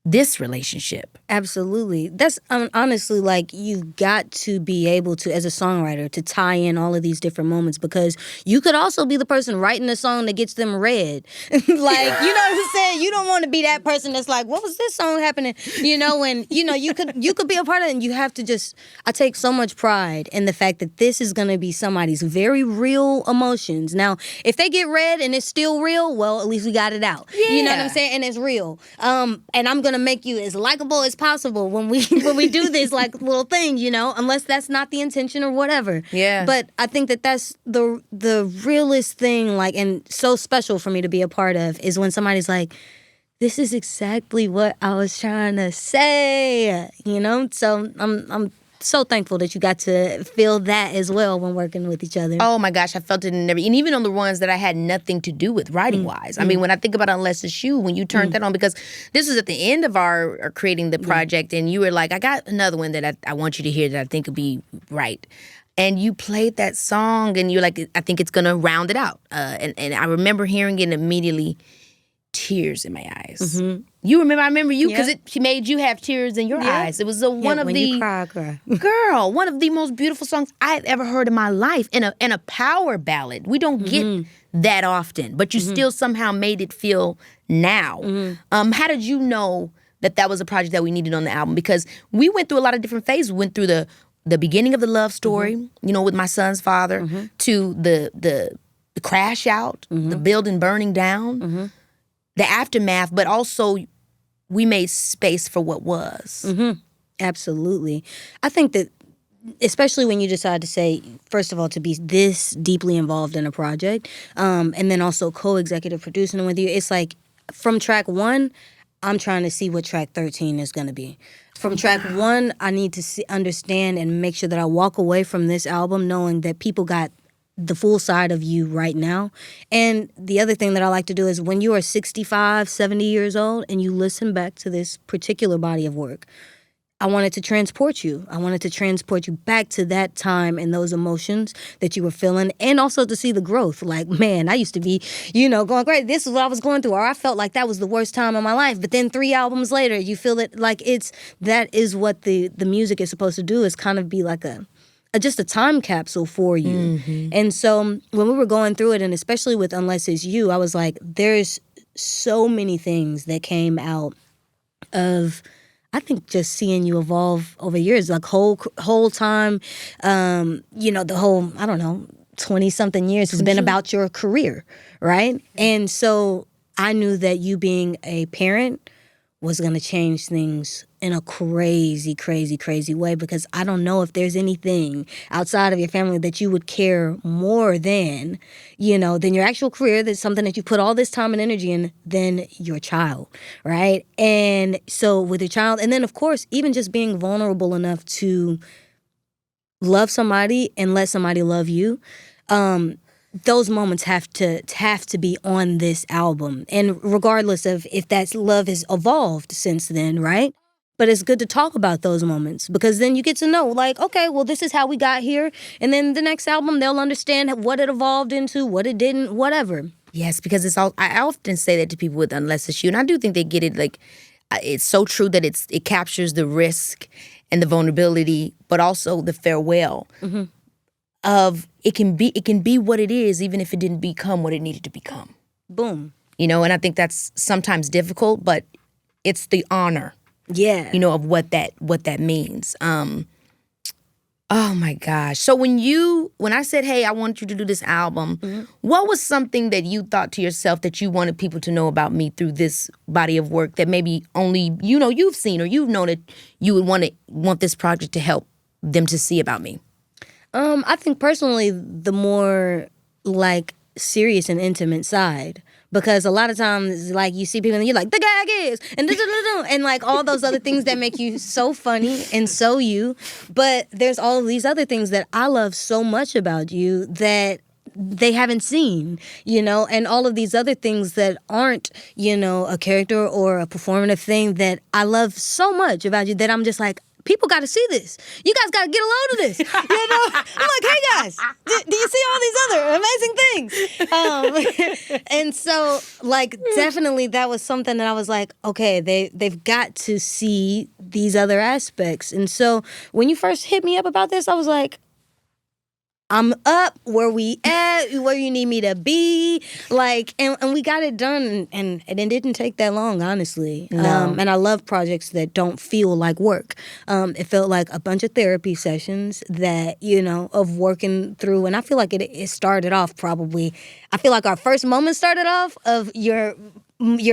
this relationship.
Absolutely. That's honestly, like, you've got to be able to, as a songwriter, to tie in all of these different moments, because you could also be the person writing a song that gets them read. Like, you know what I'm saying? You don't want to be that person that's like, what was this song happening? You know, and, you know, you could be a part of it, and you have to just, I take so much pride in the fact that this is going to be somebody's very real emotions. Now, if they get read and it's still real, well, at least we got it out.
Yeah.
You know what I'm saying? And it's real. And I'm going to make you as likable as possible when we do this like little thing, you know, unless that's not the intention or whatever.
Yeah.
But I think that that's the realest thing, like, and so special for me to be a part of, is when somebody's like, this is exactly what I was trying to say, you know? So I'm so thankful that you got to feel that as well when working with each other.
Oh my gosh, I felt it in and even on the ones that I had nothing to do with writing wise. I mean, when I think about Unless It's You, when you turned that on, because this was at the end of our creating the project, and you were like, I got another one that I want you to hear that I think would be right. And you played that song, and you're like, I think it's gonna round it out. And I remember hearing it immediately, tears in my eyes. You remember? I remember you because she made you have tears in your eyes. It was one of
when
the
you cry,
girl, one of the most beautiful songs I had ever heard in my life, and a power ballad. We don't get that often, but you still somehow made it feel now. How did you know that was a project that we needed on the album? Because we went through a lot of different phases. We went through the beginning of the love story, you know, with my son's father, to the crash out, the building burning down. The aftermath, but also we made space for what was.
Absolutely. I think that, especially when you decide to say, first of all, to be this deeply involved in a project, and then also co-executive producing with you, it's like, from track 1, I'm trying to see what track 13 is going to be. From track 1, I need to understand and make sure that I walk away from this album knowing that people got the full side of you right now. And the other thing that I like to do is, when you are 65, 70 years old and you listen back to this particular body of work, I wanted to transport you. I wanted to transport you back to that time and those emotions that you were feeling, and also to see the growth. Like, man, I used to be, going, great, this is what I was going through, or I felt like that was the worst time of my life. But then 3 albums later, you feel it like that is what the music is supposed to do, is kind of be like just a time capsule for you. Mm-hmm. And so when we were going through it, and especially with Unless It's You, I was like, there's so many things that came out of, I think, just seeing you evolve over years, like whole time, the whole, I don't know, 20-something years has been about your career, right? And so I knew that you being a parent was going to change things in a crazy, crazy, crazy way, because I don't know if there's anything outside of your family that you would care more than your actual career. That's something that you put all this time and energy in, than your child, right? And so with your child, and then of course, even just being vulnerable enough to love somebody and let somebody love you, those moments have to be on this album. And regardless of if that love has evolved since then, right? But it's good to talk about those moments, because then you get to know, like, okay, well, this is how we got here. And then the next album, they'll understand what it evolved into, what it didn't, whatever.
Yes, because I often say that to people with Unless It's You, and I do think they get it. Like, it's so true that it captures the risk and the vulnerability, but also the farewell. Mm-hmm. Of it can be what it is, even if it didn't become what it needed to become.
Boom.
And I think that's sometimes difficult, but it's the honor.
Yeah.
Of what that means. Oh my gosh. So when I said, hey, I want you to do this album, mm-hmm. what was something that you thought to yourself that you wanted people to know about me through this body of work that maybe only you've seen, or you've known that you would want this project to help them to see about me?
I think personally, the more like serious and intimate side, because a lot of times, like, you see people and you're like, the gag is, and like all those other things that make you so funny and so you. But there's all of these other things that I love so much about you that they haven't seen, and all of these other things that aren't, a character or a performative thing that I love so much about you, that I'm just like, people got to see this. You guys got to get a load of this. I'm like, hey guys, do you see all these other amazing things? And so, like, definitely that was something that I was like, okay, they've got to see these other aspects. And so when you first hit me up about this, I was like, I'm up where we at, where you need me to be, like, and we got it done, and it didn't take that long, honestly.
No.
And I love projects that don't feel like work. It felt like a bunch of therapy sessions that, of working through, and I feel like it started off probably, I feel like our first moment started off of your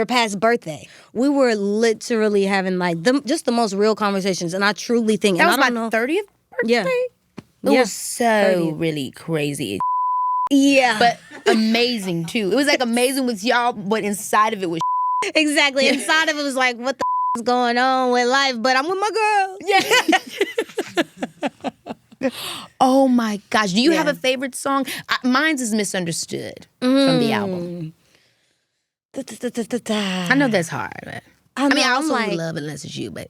past birthday. We were literally having like just the most real conversations, and I truly think
that was my 30th birthday.
Yeah.
It was so really crazy.
Yeah.
But amazing, too. It was, like, amazing with y'all, but inside of it was
Exactly. Inside of it was like, what the is going on with life? But I'm with my
girl. Yeah. Oh, my gosh. Do you have a favorite song? Mine's is Misunderstood from the album. I know that's hard. But I also love Unless It's You, but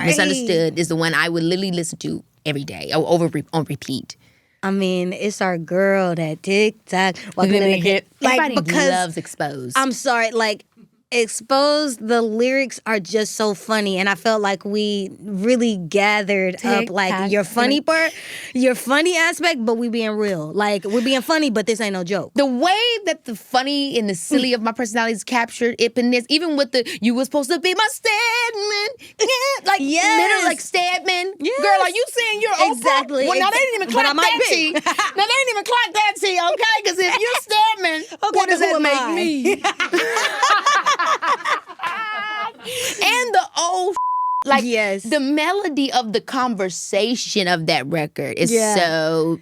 Misunderstood is the one I would literally listen to every day, on repeat.
I mean, it's our girl, that TikTok. Walking in the hip.
Everybody loves Exposed.
I'm sorry, like, Exposed, the lyrics are just so funny, and I felt like we really gathered up, like, your funny part, your funny aspect, but we being real. Like, we're being funny, but this ain't no joke.
The way that the funny and the silly of my personality is captured, even with the, you were supposed to be my Stedman, like, literally, like, Stedman. Yes. Girl, are you saying you're Oprah?
Exactly.
Well, now they didn't even clock that tea. Now they didn't even clock that tea, okay? Because if you're Stedman, what does that make me? And the old like the melody of the conversation of that record is so.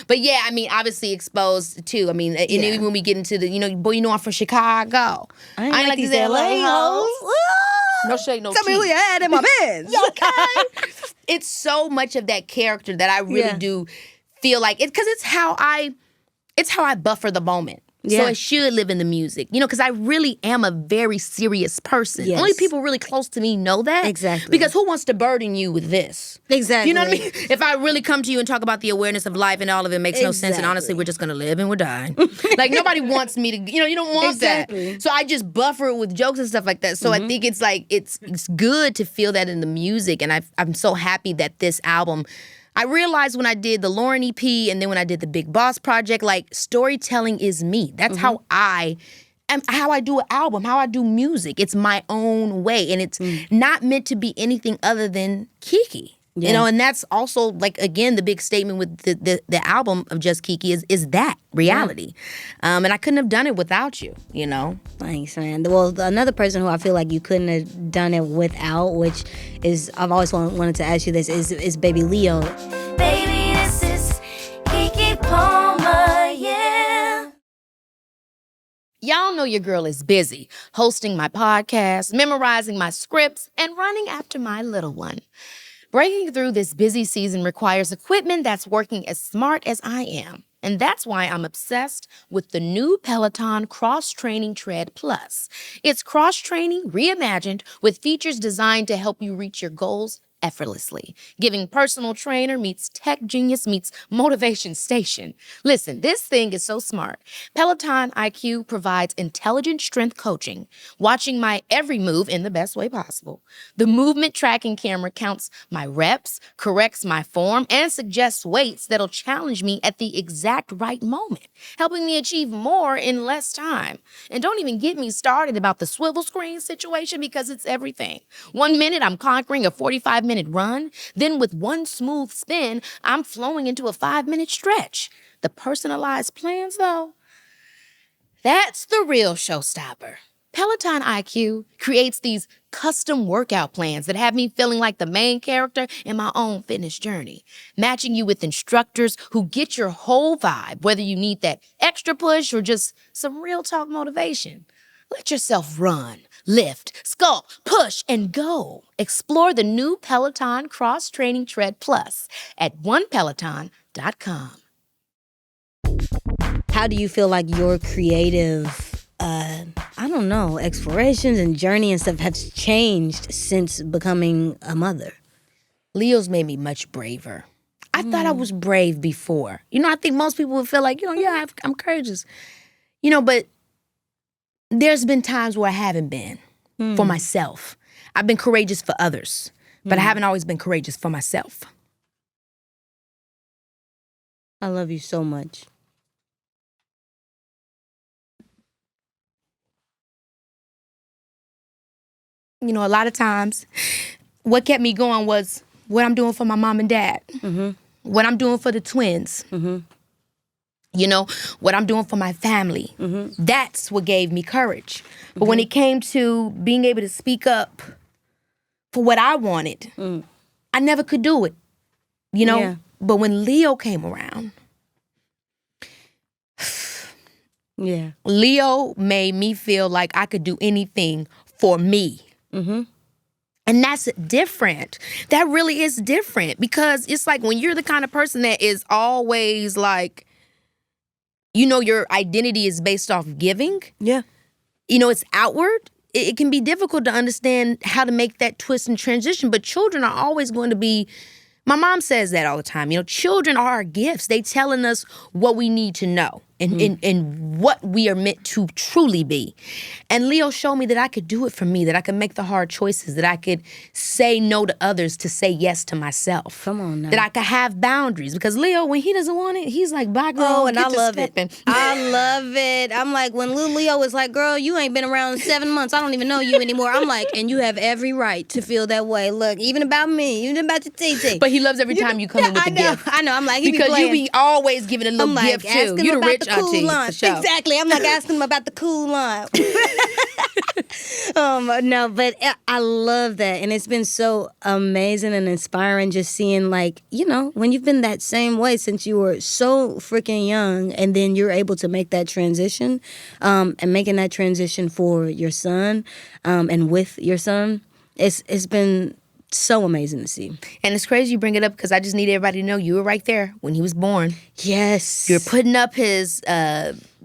But yeah, I mean, obviously Exposed too. I mean, and even when we get into the, boy, I'm from Chicago.
I ain't like these LA hoes.
No shade, no
Tell me who you had in my bed.
Okay. It's so much of that character that I really do feel like it, because it's how I buffer the moment. So it should live in the music, because I really am a very serious person.
Yes.
Only people really close to me know that.
Exactly.
Because who wants to burden you with this?
Exactly.
You know what I mean? If I really come to you and talk about the awareness of life and all of it makes no sense, and honestly, we're just going to live and we're dying. Like, nobody wants me to, you don't want that. So I just buffer it with jokes and stuff like that. So I think it's like, it's good to feel that in the music. And I'm so happy that this album, I realized when I did the Lauren EP and then when I did the Big Boss project, like, storytelling is me. That's how I do an album, how I do music. It's my own way. And it's not meant to be anything other than Keke.
Yeah.
And that's also, like, again, the big statement with the album of Just Keke is that reality. And I couldn't have done it without you,
Thanks, man. Well, another person who I feel like you couldn't have done it without, which is, I've always wanted to ask you this, is baby Leo.
Baby, this is Keke Palmer, yeah.
Y'all know your girl is busy hosting my podcast, memorizing my scripts, and running after my little one. Breaking through this busy season requires equipment that's working as smart as I am. And that's why I'm obsessed with the new Peloton Cross Training Tread Plus. It's cross-training reimagined with features designed to help you reach your goals effortlessly. Giving personal trainer meets tech genius meets motivation station. Listen, this thing is so smart. Peloton IQ provides intelligent strength coaching, watching my every move in the best way possible. The movement tracking camera counts my reps, corrects my form, and suggests weights that'll challenge me at the exact right moment, helping me achieve more in less time. And don't even get me started about the swivel screen situation, because it's everything. 1 minute I'm conquering a 45-minute run, then with one smooth spin, I'm flowing into a 5-minute stretch. The personalized plans, though, that's the real showstopper. Peloton IQ creates these custom workout plans that have me feeling like the main character in my own fitness journey, matching you with instructors who get your whole vibe, whether you need that extra push or just some real talk motivation. Let yourself run, lift, sculpt, push, and go. Explore the new Peloton Cross Training Tread Plus at onepeloton.com.
How do you feel like your creative, explorations and journey and stuff have changed since becoming a mother?
Leo's made me much braver. I thought I was brave before. I think most people would feel like, I'm courageous. But there's been times where I haven't been for myself. I've been courageous for others, but I haven't always been courageous for myself.
I love you so much.
A lot of times, what kept me going was what I'm doing for my mom and dad, what I'm doing for the twins, what I'm doing for my family. That's what gave me courage. But when it came to being able to speak up for what I wanted, I never could do it,
Yeah.
But when Leo came around, Leo made me feel like I could do anything for me. And that's different. That really is different, because it's like when you're the kind of person that is always like, your identity is based off giving.
Yeah.
It's outward. It can be difficult to understand how to make that twist and transition, but children are always going to be, my mom says that all the time, children are our gifts. They telling us what we need to know and what we are meant to truly be. And Leo showed me that I could do it for me, that I could make the hard choices, that I could say no to others to say yes to myself.
Come on now.
That I could have boundaries, because Leo, when he doesn't want it, he's like, bye, girl.
Oh, and
get
I
to
love
stepping.
it. I love it. I'm like, when little Leo was like, girl, you ain't been around in 7 months. I don't even know you anymore. I'm like, and you have every right to feel that way. Look, even about me, even about your TT.
But he loves every time you come in with a gift.
I know. I'm like,
because you be always giving a little gift too. You the rich auntie, for sure.
Exactly. I'm like asking him about the cool line. No, but I love that. And it's been so amazing and inspiring just seeing, like, when you've been that same way since you were so freaking young, and then you're able to make that transition, and making that transition for your son, and with your son. It's been so amazing to see.
And it's crazy you bring it up, because I just need everybody to know you were right there when he was born.
Yes.
You're putting up his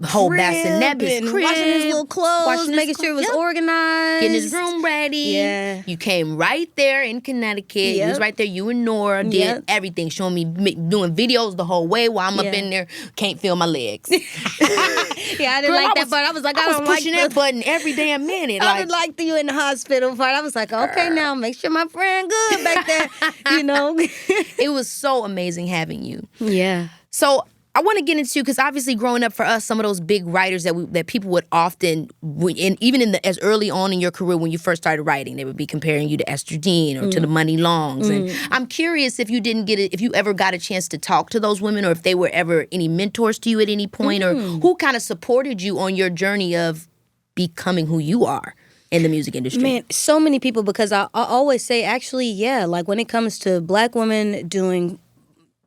whole bassinet, his
and
crib,
washing his little clothes,
washing his
making sure it was
yep.
organized,
getting his room ready.
Yeah.
You came right there in Connecticut. You was
Yep.
right there. You and Nora did
Yep.
everything, showing me doing videos the whole way while I'm up in there. Can't feel my legs.
Yeah, I didn't
Girl,
like that part. I was like, I
was
don't
pushing
like
that button every damn minute.
I
Like,
didn't like you in the hospital part. I was like, okay, now make sure my friend good back there. You know.
it was so amazing having you.
Yeah.
So I want to get into, because obviously growing up for us, some of those big writers that people would often, and even as early on in your career when you first started writing, they would be comparing you to Esther Dean or to the Money Longs. And I'm curious if you ever got a chance to talk to those women, or if they were ever any mentors to you at any point, or who kind of supported you on your journey of becoming who you are in the music industry.
Man, so many people, because I always say, actually, yeah, like when it comes to Black women doing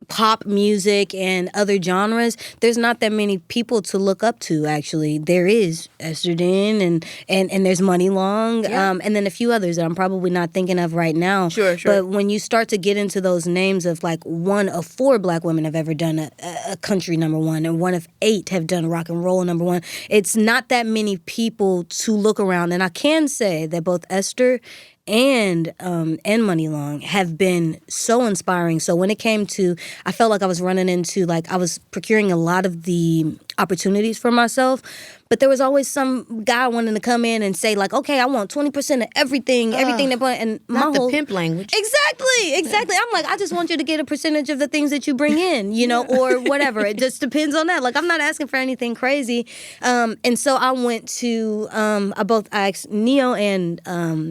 pop music and other genres, there's not that many people to look up to, actually. There is Esther Dean and there's Money Long, and then a few others that I'm probably not thinking of right now.
Sure.
But when you start to get into those names of like 1 of 4 Black women have ever done a country #1, and 1 of 8 have done rock and roll #1, it's not that many people to look around. And I can say that both Esther and Money Long have been so inspiring. So when it came to, I felt like I was running into, like I was procuring a lot of the opportunities for myself, but there was always some guy wanting to come in and say like, okay, I want 20% of everything that, and my
Not
whole
the pimp language.
Exactly. I'm like, I just want you to get a percentage of the things that you bring in, you know, or whatever. It just depends on that. Like, I'm not asking for anything crazy. And so I went to, I asked Neo and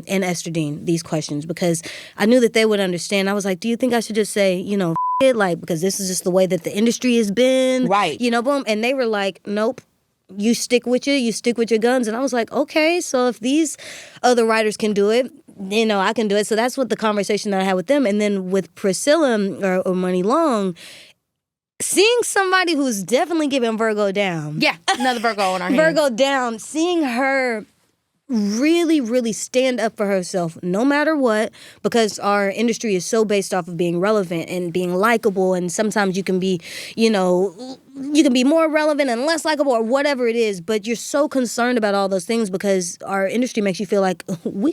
Esther Dean these questions because I knew that they would understand. I was like, do you think I should just say, you know, it, like, because this is just the way that the industry has been,
right?
You know, boom. And they were like, nope. You stick with your guns. And I was like, okay, so if these other writers can do it, you know, I can do it. So that's what the conversation that I had with them. And then with Priscilla or Money Long, seeing somebody who's definitely giving Virgo down.
Yeah, another Virgo on our hands.
Virgo down, seeing her really, really stand up for herself no matter what, because our industry is so based off of being relevant and being likable, and sometimes you can be, you know, you can be more relevant and less likable or whatever it is, but you're so concerned about all those things because our industry makes you feel like we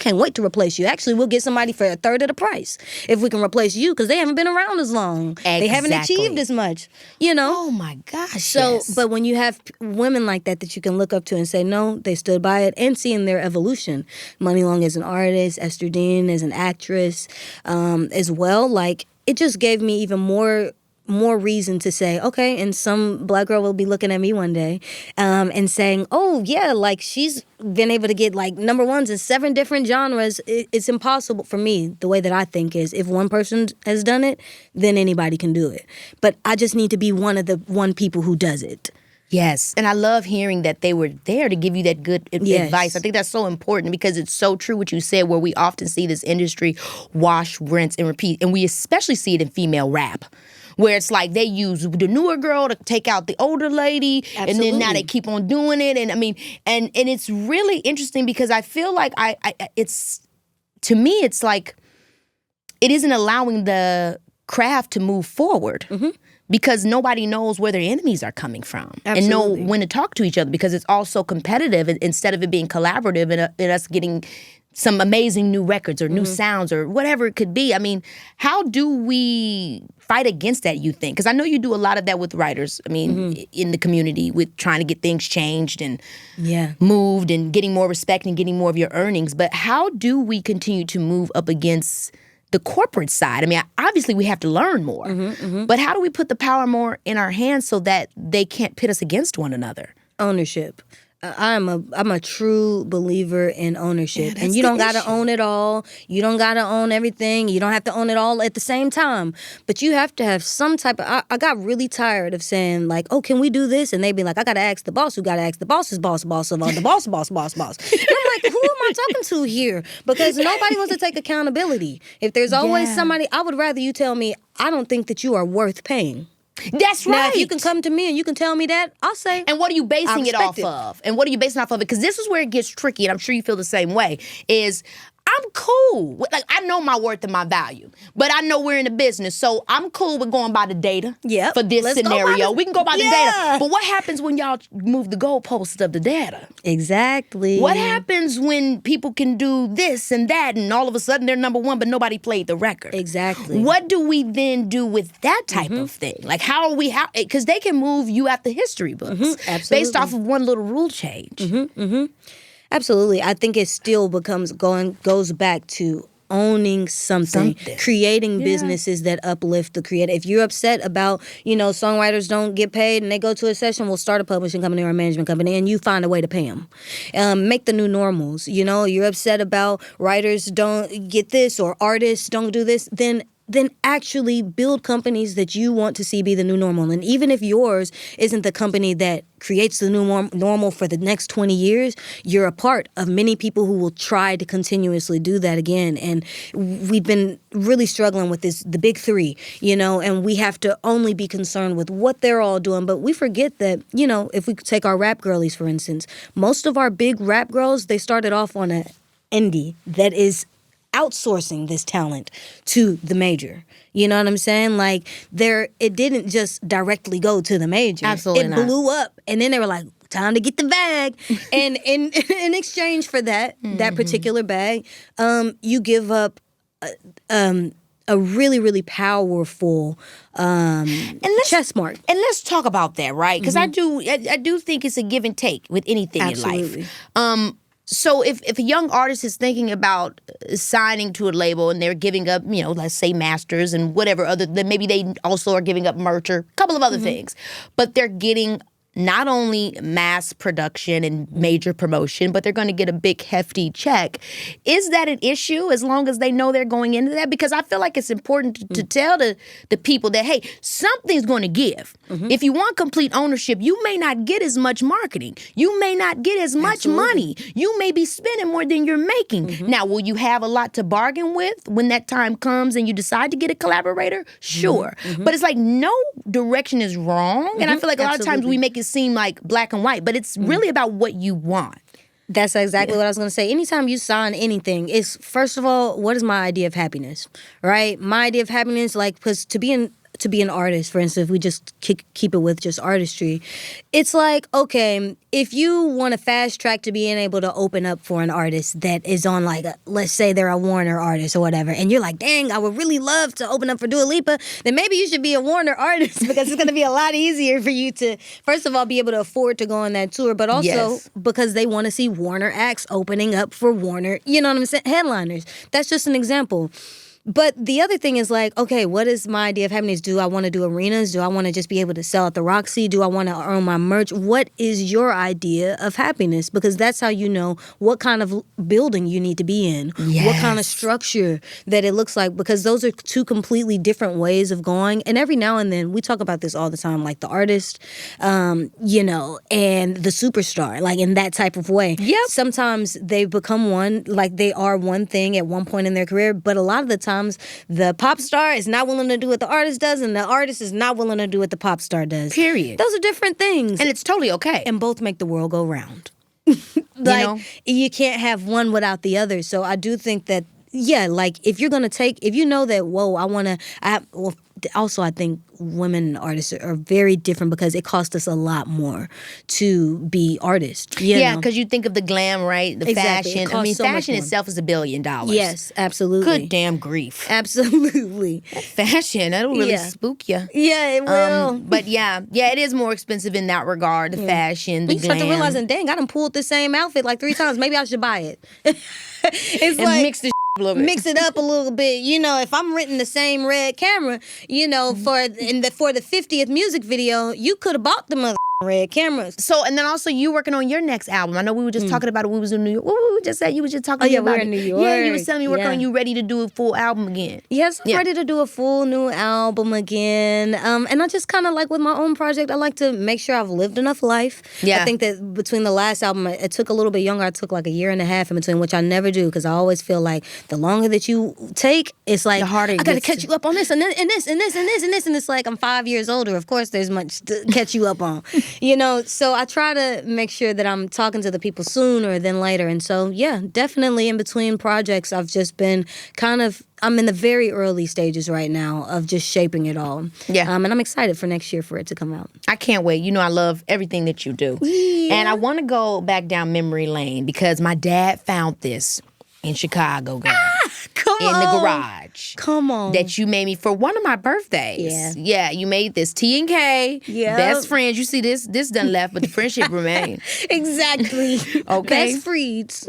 can't wait to replace you. Actually, we'll get somebody for a third of the price if we can replace you because they haven't been around as long.
Exactly.
They haven't achieved as much, you know?
Oh my gosh.
So,
yes.
But when you have women like that you can look up to and say, no, they stood by it, and seeing their evolution. Money Long as an artist, Esther Dean as an actress as well, like it just gave me even more reason to say, okay, and some Black girl will be looking at me one day and saying, oh, yeah, like she's been able to get like #1s in 7 different genres. It's impossible for me. The way that I think is if one person has done it, then anybody can do it. But I just need to be one of the people who does it.
Yes, and I love hearing that they were there to give you that good advice. I think that's so important because it's so true what you said, where we often see this industry wash, rinse, and repeat. And we especially see it in female rap, where it's like they use the newer girl to take out the older lady.
Absolutely.
And then now they keep on doing it. And I mean, and it's really interesting because I feel like to me, it's like it isn't allowing the craft to move forward. Mm-hmm. Because nobody knows where their enemies are coming from.
Absolutely.
And know when to talk to each other because it's all so competitive instead of it being collaborative and us getting some amazing new records or new sounds or whatever it could be. I mean, how do we fight against that, you think? Because I know you do a lot of that with writers, I mean, in the community with trying to get things changed and moved and getting more respect and getting more of your earnings. But how do we continue to move up against the corporate side? I mean, obviously we have to learn more, but how do we put the power more in our hands so that they can't pit us against one another?
Ownership. I'm a true believer in ownership, and you don't got to own it all. You don't got to own everything. You don't have to own it all at the same time. But you have to have some type of. I got really tired of saying like, "Oh, can we do this?" And they'd be like, "I got to ask the boss. Who got to ask the boss's boss, boss of all the boss." And I'm like, who am I talking to here? Because nobody wants to take accountability. If there's always somebody, I would rather you tell me, I don't think that you are worth paying.
That's right.
Now, if you can come to me and you can tell me that, I'll say.
And what are you basing it off
it.
of? And what are you basing it off of? Because this is where it gets tricky, and I'm sure you feel the same way, is I'm cool. Like, I know my worth and my value, but I know we're in a business, so I'm cool with going by the data for this scenario. We can go by the data. But what happens when y'all move the goalposts of the data?
Exactly.
What happens when people can do this and that, and all of a sudden they're number one, but nobody played the record?
Exactly.
What do we then do with that type of thing? Like, how are we, because they can move you out the history books based off of one little rule change.
Absolutely. I think it still goes back to owning something. Creating businesses that uplift the creator. If you're upset about, songwriters don't get paid and they go to a session, we'll start a publishing company or a management company and you find a way to pay them. Make the new normals. You're upset about writers don't get this or artists don't do this, then actually build companies that you want to see be the new normal. And even if yours isn't the company that creates the new normal for the next 20 years, you're a part of many people who will try to continuously do that again. And we've been really struggling with the big three, and we have to only be concerned with what they're all doing. But we forget that, if we take our rap girlies, for instance, most of our big rap girls, they started off on an indie that is outsourcing this talent to the major. You know what I'm saying? Like, it didn't just directly go to the major.
Absolutely not.
It blew up, and then they were like, time to get the bag. And in exchange for that particular bag, you give up a really, really powerful chess mark.
And let's talk about that, right? Because I do think it's a give and take with anything in life. So if a young artist is thinking about signing to a label and they're giving up, let's say masters and whatever other, then maybe they also are giving up merch or a couple of other things, but they're getting not only mass production and major promotion, but they're going to get a big hefty check. Is that an issue as long as they know they're going into that? Because I feel like it's important to tell the people that, hey, something's going to give. If you want complete ownership, you may not get as much marketing. You may not get as much money. You may be spending more than you're making. Now, will you have a lot to bargain with when that time comes and you decide to get a collaborator? Sure. But it's like no direction is wrong. And I feel like a lot of times we make it seem like black and white, but it's really about what you want.
That's exactly what I was going to say. Anytime you sign anything, it's, first of all, what is my idea of happiness, right? My idea of happiness, like, because to be an artist, for instance, if we just keep it with just artistry, it's like, okay, if you want a fast track to being able to open up for an artist that is on, like, let's say they're a Warner artist or whatever, and you're like, dang, I would really love to open up for Dua Lipa, then maybe you should be a Warner artist because it's going to be a lot easier for you to, first of all, be able to afford to go on that tour, but also because they want to see Warner acts opening up for Warner, you know what I'm saying, headliners. That's just an example. But the other thing is like, okay, what is my idea of happiness? Do I want to do arenas? Do I want to just be able to sell at the Roxy? Do I want to earn my merch? What is your idea of happiness? Because that's how you know what kind of building you need to be in, what kind of structure that it looks like, because those are two completely different ways of going. And every now and then, we talk about this all the time, like the artist, and the superstar, like in that type of way. Sometimes they become one, like they are one thing at one point in their career, but a lot of the time, the pop star is not willing to do what the artist does, and the artist is not willing to do what the pop star does.
Period.
Those are different things.
And it's totally okay.
And both make the world go round. You can't have one without the other. So I do think that, like if you're going to if you know that, also I think women artists are very different because it costs us a lot more to be artists.
Because you think of the glam, right? The fashion. I mean,
so
fashion itself is $1 billion.
Yes, absolutely.
Good damn grief.
Absolutely.
Fashion, that'll really spook you.
Yeah, it will.
But it is more expensive in that regard. The fashion, the
you
glam.
start to realizing, dang, I done pulled the same outfit like 3 times. Maybe I should buy it. It's
and
like
mix the a little bit.
Mix it up a little bit. If I'm renting the same red camera, for the 50th music video, you could have bought the mother red cameras.
So, and then also you working on your next album. I know we were just talking about it when we was in New York. What we just said? You was just talking about
we're in New York.
Yeah, you was telling me working on you ready to do a full album again.
Yes, I'm ready to do a full new album again. And I just kind of like with my own project, I like to make sure I've lived enough life. Yeah. I think that between the last album, it took a little bit younger. I took like 1.5 years in between, which I never do because I always feel like the longer that you take, it's like, the harder I got to catch you up on this and this and this and this and this and this. And it's like I'm 5 years older. Of course, there's much to catch you up on. So I try to make sure that I'm talking to the people sooner than later. And so, yeah, definitely in between projects, I've just been I'm in the very early stages right now of just shaping it all.
Yeah.
And I'm excited for next year for it to come out.
I can't wait. I love everything that you do.
Yeah.
And I want to go back down memory lane because my dad found this in Chicago, girl.
Come
in
on.
the garage.
Come on.
That you made me for one of my birthdays. Yeah, you made this. T and K,
Yep.
best friends. You see this done left, but the friendship remained.
Exactly.
Okay.
Best friends.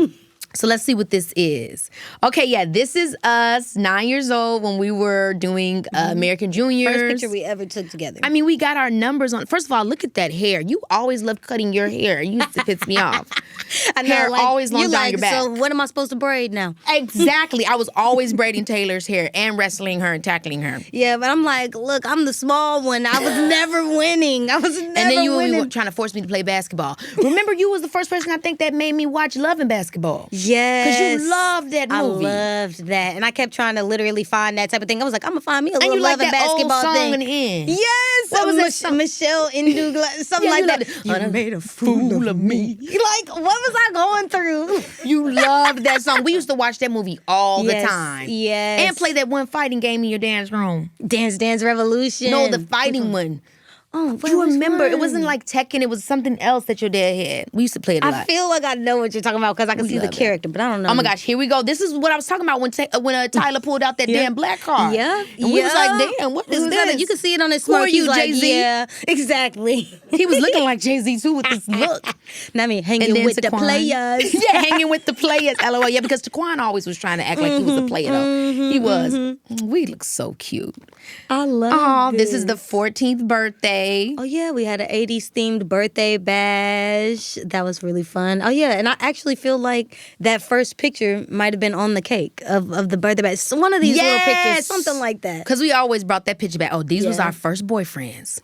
So let's see what this is. Okay, yeah, this is us, 9 years old, when we were doing American Juniors.
First picture we ever took together.
I mean, we got our numbers on. First of all, look at that hair. You always love cutting your hair. You used to piss me off.
I know,
Hair always long down your back.
So what am I supposed to braid now?
Exactly. I was always braiding Taylor's hair and wrestling her and tackling her.
Yeah, but I'm like, look, I'm the small one. I was never winning. I was never winning.
And then you were trying to force me to play basketball. Remember, you was the first person I think that made me watch Love and Basketball.
Yes.
Because you loved that movie.
I loved that. And I kept trying to literally find that type of thing. I was like, I'm going to find me a little
you
Love
like
and
that
Basketball
old song
thing.
in the end.
Yes.
What was that song?
Michelle Indugla, something like that.
You made a fool of me.
Like, what was I going through?
You loved that song. We used to watch that movie all the time.
Yes.
And play that one fighting game in your dance room.
Dance Dance Revolution.
No, the fighting one.
Oh,
You remember? It wasn't like Tekken. It was something else that your dad had. We used to play it a lot.
I feel like I know what you're talking about because I can see the character, but I don't know.
Oh my gosh, here we go. This is what I was talking about when Tyler pulled out that damn black card.
Yeah.
And we was like, damn, what is this?
You can see it on his
Who
smirk.
are you,
He's like,
Jay-Z?
yeah, exactly.
He was looking like Jay-Z too with this look.
I mean, hanging
And then
with the
Taquan.
players.
Yeah, hanging with the players. LOL. Yeah, because Taquan always was trying to act like he was a player though. He was. We look so cute.
I love
Oh, this is the 14th birthday.
Oh, yeah, we had an 80s themed birthday bash. That was really fun. Oh, yeah, and I actually feel like that first picture might have been on the cake of the birthday bash. So one of these little pictures, something like that.
Because we always brought that picture back. Oh, these was
Yeah.
our first boyfriends.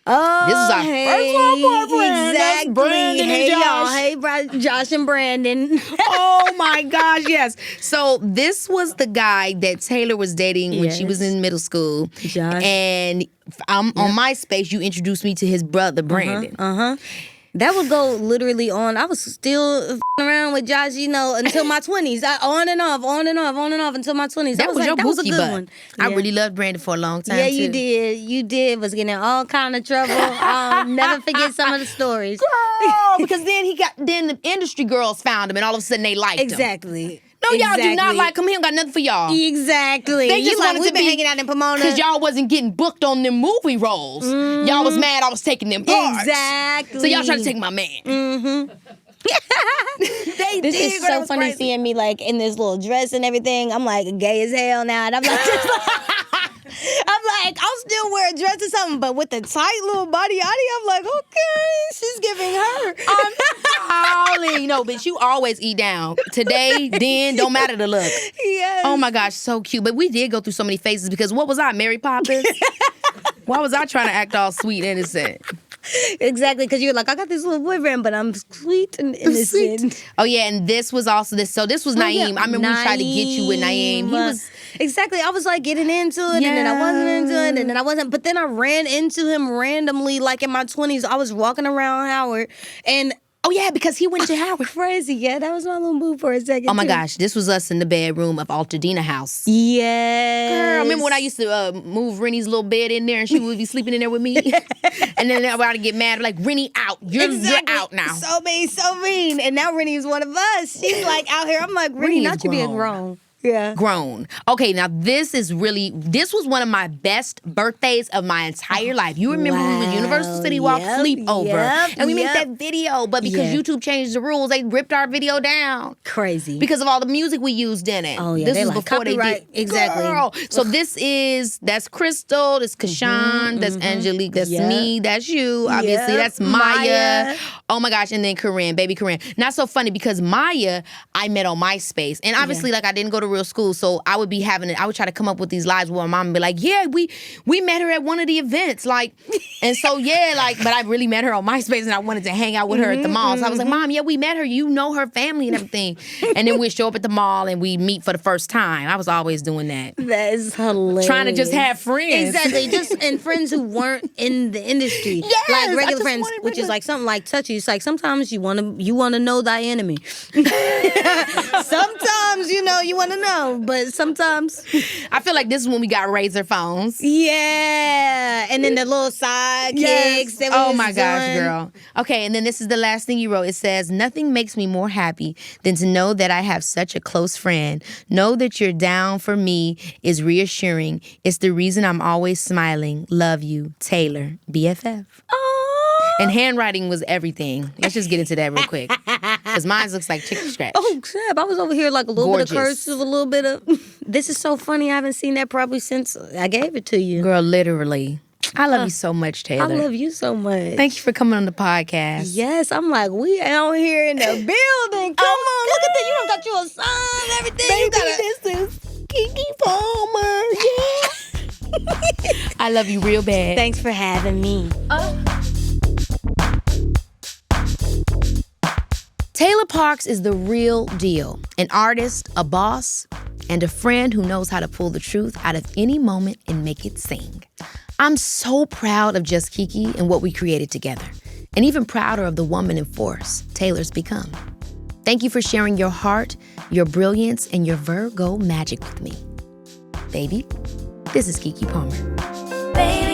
Oh,
This is our first little boyfriend. That's
Exactly.
Brandon and
Hey,
Josh.
y'all. Hey, Josh and Brandon.
Oh my gosh, yes. So this was the guy that Taylor was dating when she was in middle school.
Josh.
And on MySpace, you introduced me to his brother, Brandon.
That would go literally on. I was still around with Josh, until my 20s. On and off until my 20s.
That was your
that was a
bookie
good
butt.
one.
I
Yeah.
really loved Brandon for a long time,
Yeah,
too.
you did. You did. Was getting in all kind of trouble. I'll never forget some of the stories.
Girl, because then the industry girls found him and all of a sudden they liked him.
Exactly.
No, y'all do not like him. He don't got nothing for y'all.
Exactly.
They just wanted
we've
to
been
be
hanging out in Pomona.
because y'all wasn't getting booked on them movie roles. Y'all was mad I was taking them parts.
Exactly.
So y'all trying to take my man. They
This
did.
is
girl, that
so
was
funny
crazy.
seeing me like in this little dress and everything. I'm like gay as hell now, and I'm like, I'll still wear a dress or something, but with the tight little body, I'm like, okay, she's giving her.
Holly, no, bitch, you always eat down. Today, then, don't matter the look.
Yes.
Oh my gosh, so cute. But we did go through so many phases because what was I, Mary Poppins? Why was I trying to act all sweet and innocent?
Exactly, because you're like, I got this little boyfriend, but I'm sweet and innocent.
Oh yeah, and this was also this. So this was Naeem. I remember we tried to get you with Naeem. He was
exactly. I was like getting into it, and then I wasn't into it, and then I wasn't. But then I ran into him randomly, like in my 20s. I was walking around Howard, and
oh yeah, because he went to Howard.
crazy. Yeah, that was my little move for a second.
Oh my
too.
gosh, this was us in the bedroom of Altadena house.
Yes.
Girl, remember when I used to move Rennie's little bed in there and she would be sleeping in there with me? And then I would get mad, like, Rennie out. You're out now.
So mean. And now Rennie is one of us. She's like out here. I'm like, Rennie,
Rennie is
not you being
grown.
grown. Yeah.
Grown. Okay, now this was one of my best birthdays of my entire life. You remember when we was Universal City Walk
Yep,
sleepover.
yep,
And we made
yep.
that video, but because
Yeah.
YouTube changed the rules, they ripped our video down.
Crazy.
Because of all the music we used in it.
Oh, yeah,
This
they
was
like
before
copyright.
they did.
Exactly.
Girl. So that's Crystal, that's Kashawn, that's Angelique, that's
Yep.
me, that's you. Obviously,
Yep.
that's Maya.
Maya.
Oh my gosh, and then Corinne, baby Corinne. Not so funny because Maya, I met on MySpace. And obviously, like I didn't go to to real school, so I would try to come up with these lies where my mom would be like, yeah, we met her at one of the events, like, and so yeah, like, but I really met her on MySpace and I wanted to hang out with her at the mall. So I was like, Mom, yeah, we met her. You know her family and everything. And then we'd show up at the mall and we meet for the first time. I was always doing that.
That is hilarious.
Trying to just have friends.
Exactly. And friends who weren't in the industry.
Yes,
like regular friends, which is like something like touchy. It's like sometimes you wanna know thy enemy. Sometimes, you want to know, but sometimes
I feel like this is when we got Razor phones.
Yeah. And then the little sidekicks. That
Oh my gosh, girl. Okay, and then this is the last thing you wrote. It says, nothing makes me more happy than to know that I have such a close friend. Know that you're down for me is reassuring. It's the reason I'm always smiling. Love you, Taylor, BFF. And handwriting was everything. Let's just get into that real quick. Because mine looks like chicken scratch.
Oh, crap. I was over here like a little
Gorgeous.
bit of cursive, a little bit of... This is so funny. I haven't seen that probably since I gave it to you.
Girl, literally. I love you so much, Taylor.
I love you so much.
Thank you for coming on the podcast.
Yes, I'm like, we out here in the building. Come on, look at that. You done got you a son, everything.
Baby, this is Keke Palmer. Yeah. I love you real bad.
Thanks for having me.
Tayla Parx is the real deal. An artist, a boss, and a friend who knows how to pull the truth out of any moment and make it sing. I'm so proud of Just Keke and what we created together, and even prouder of the woman and force Taylor's become. Thank you for sharing your heart, your brilliance, and your Virgo magic with me. Baby, this is Keke Palmer.
Baby.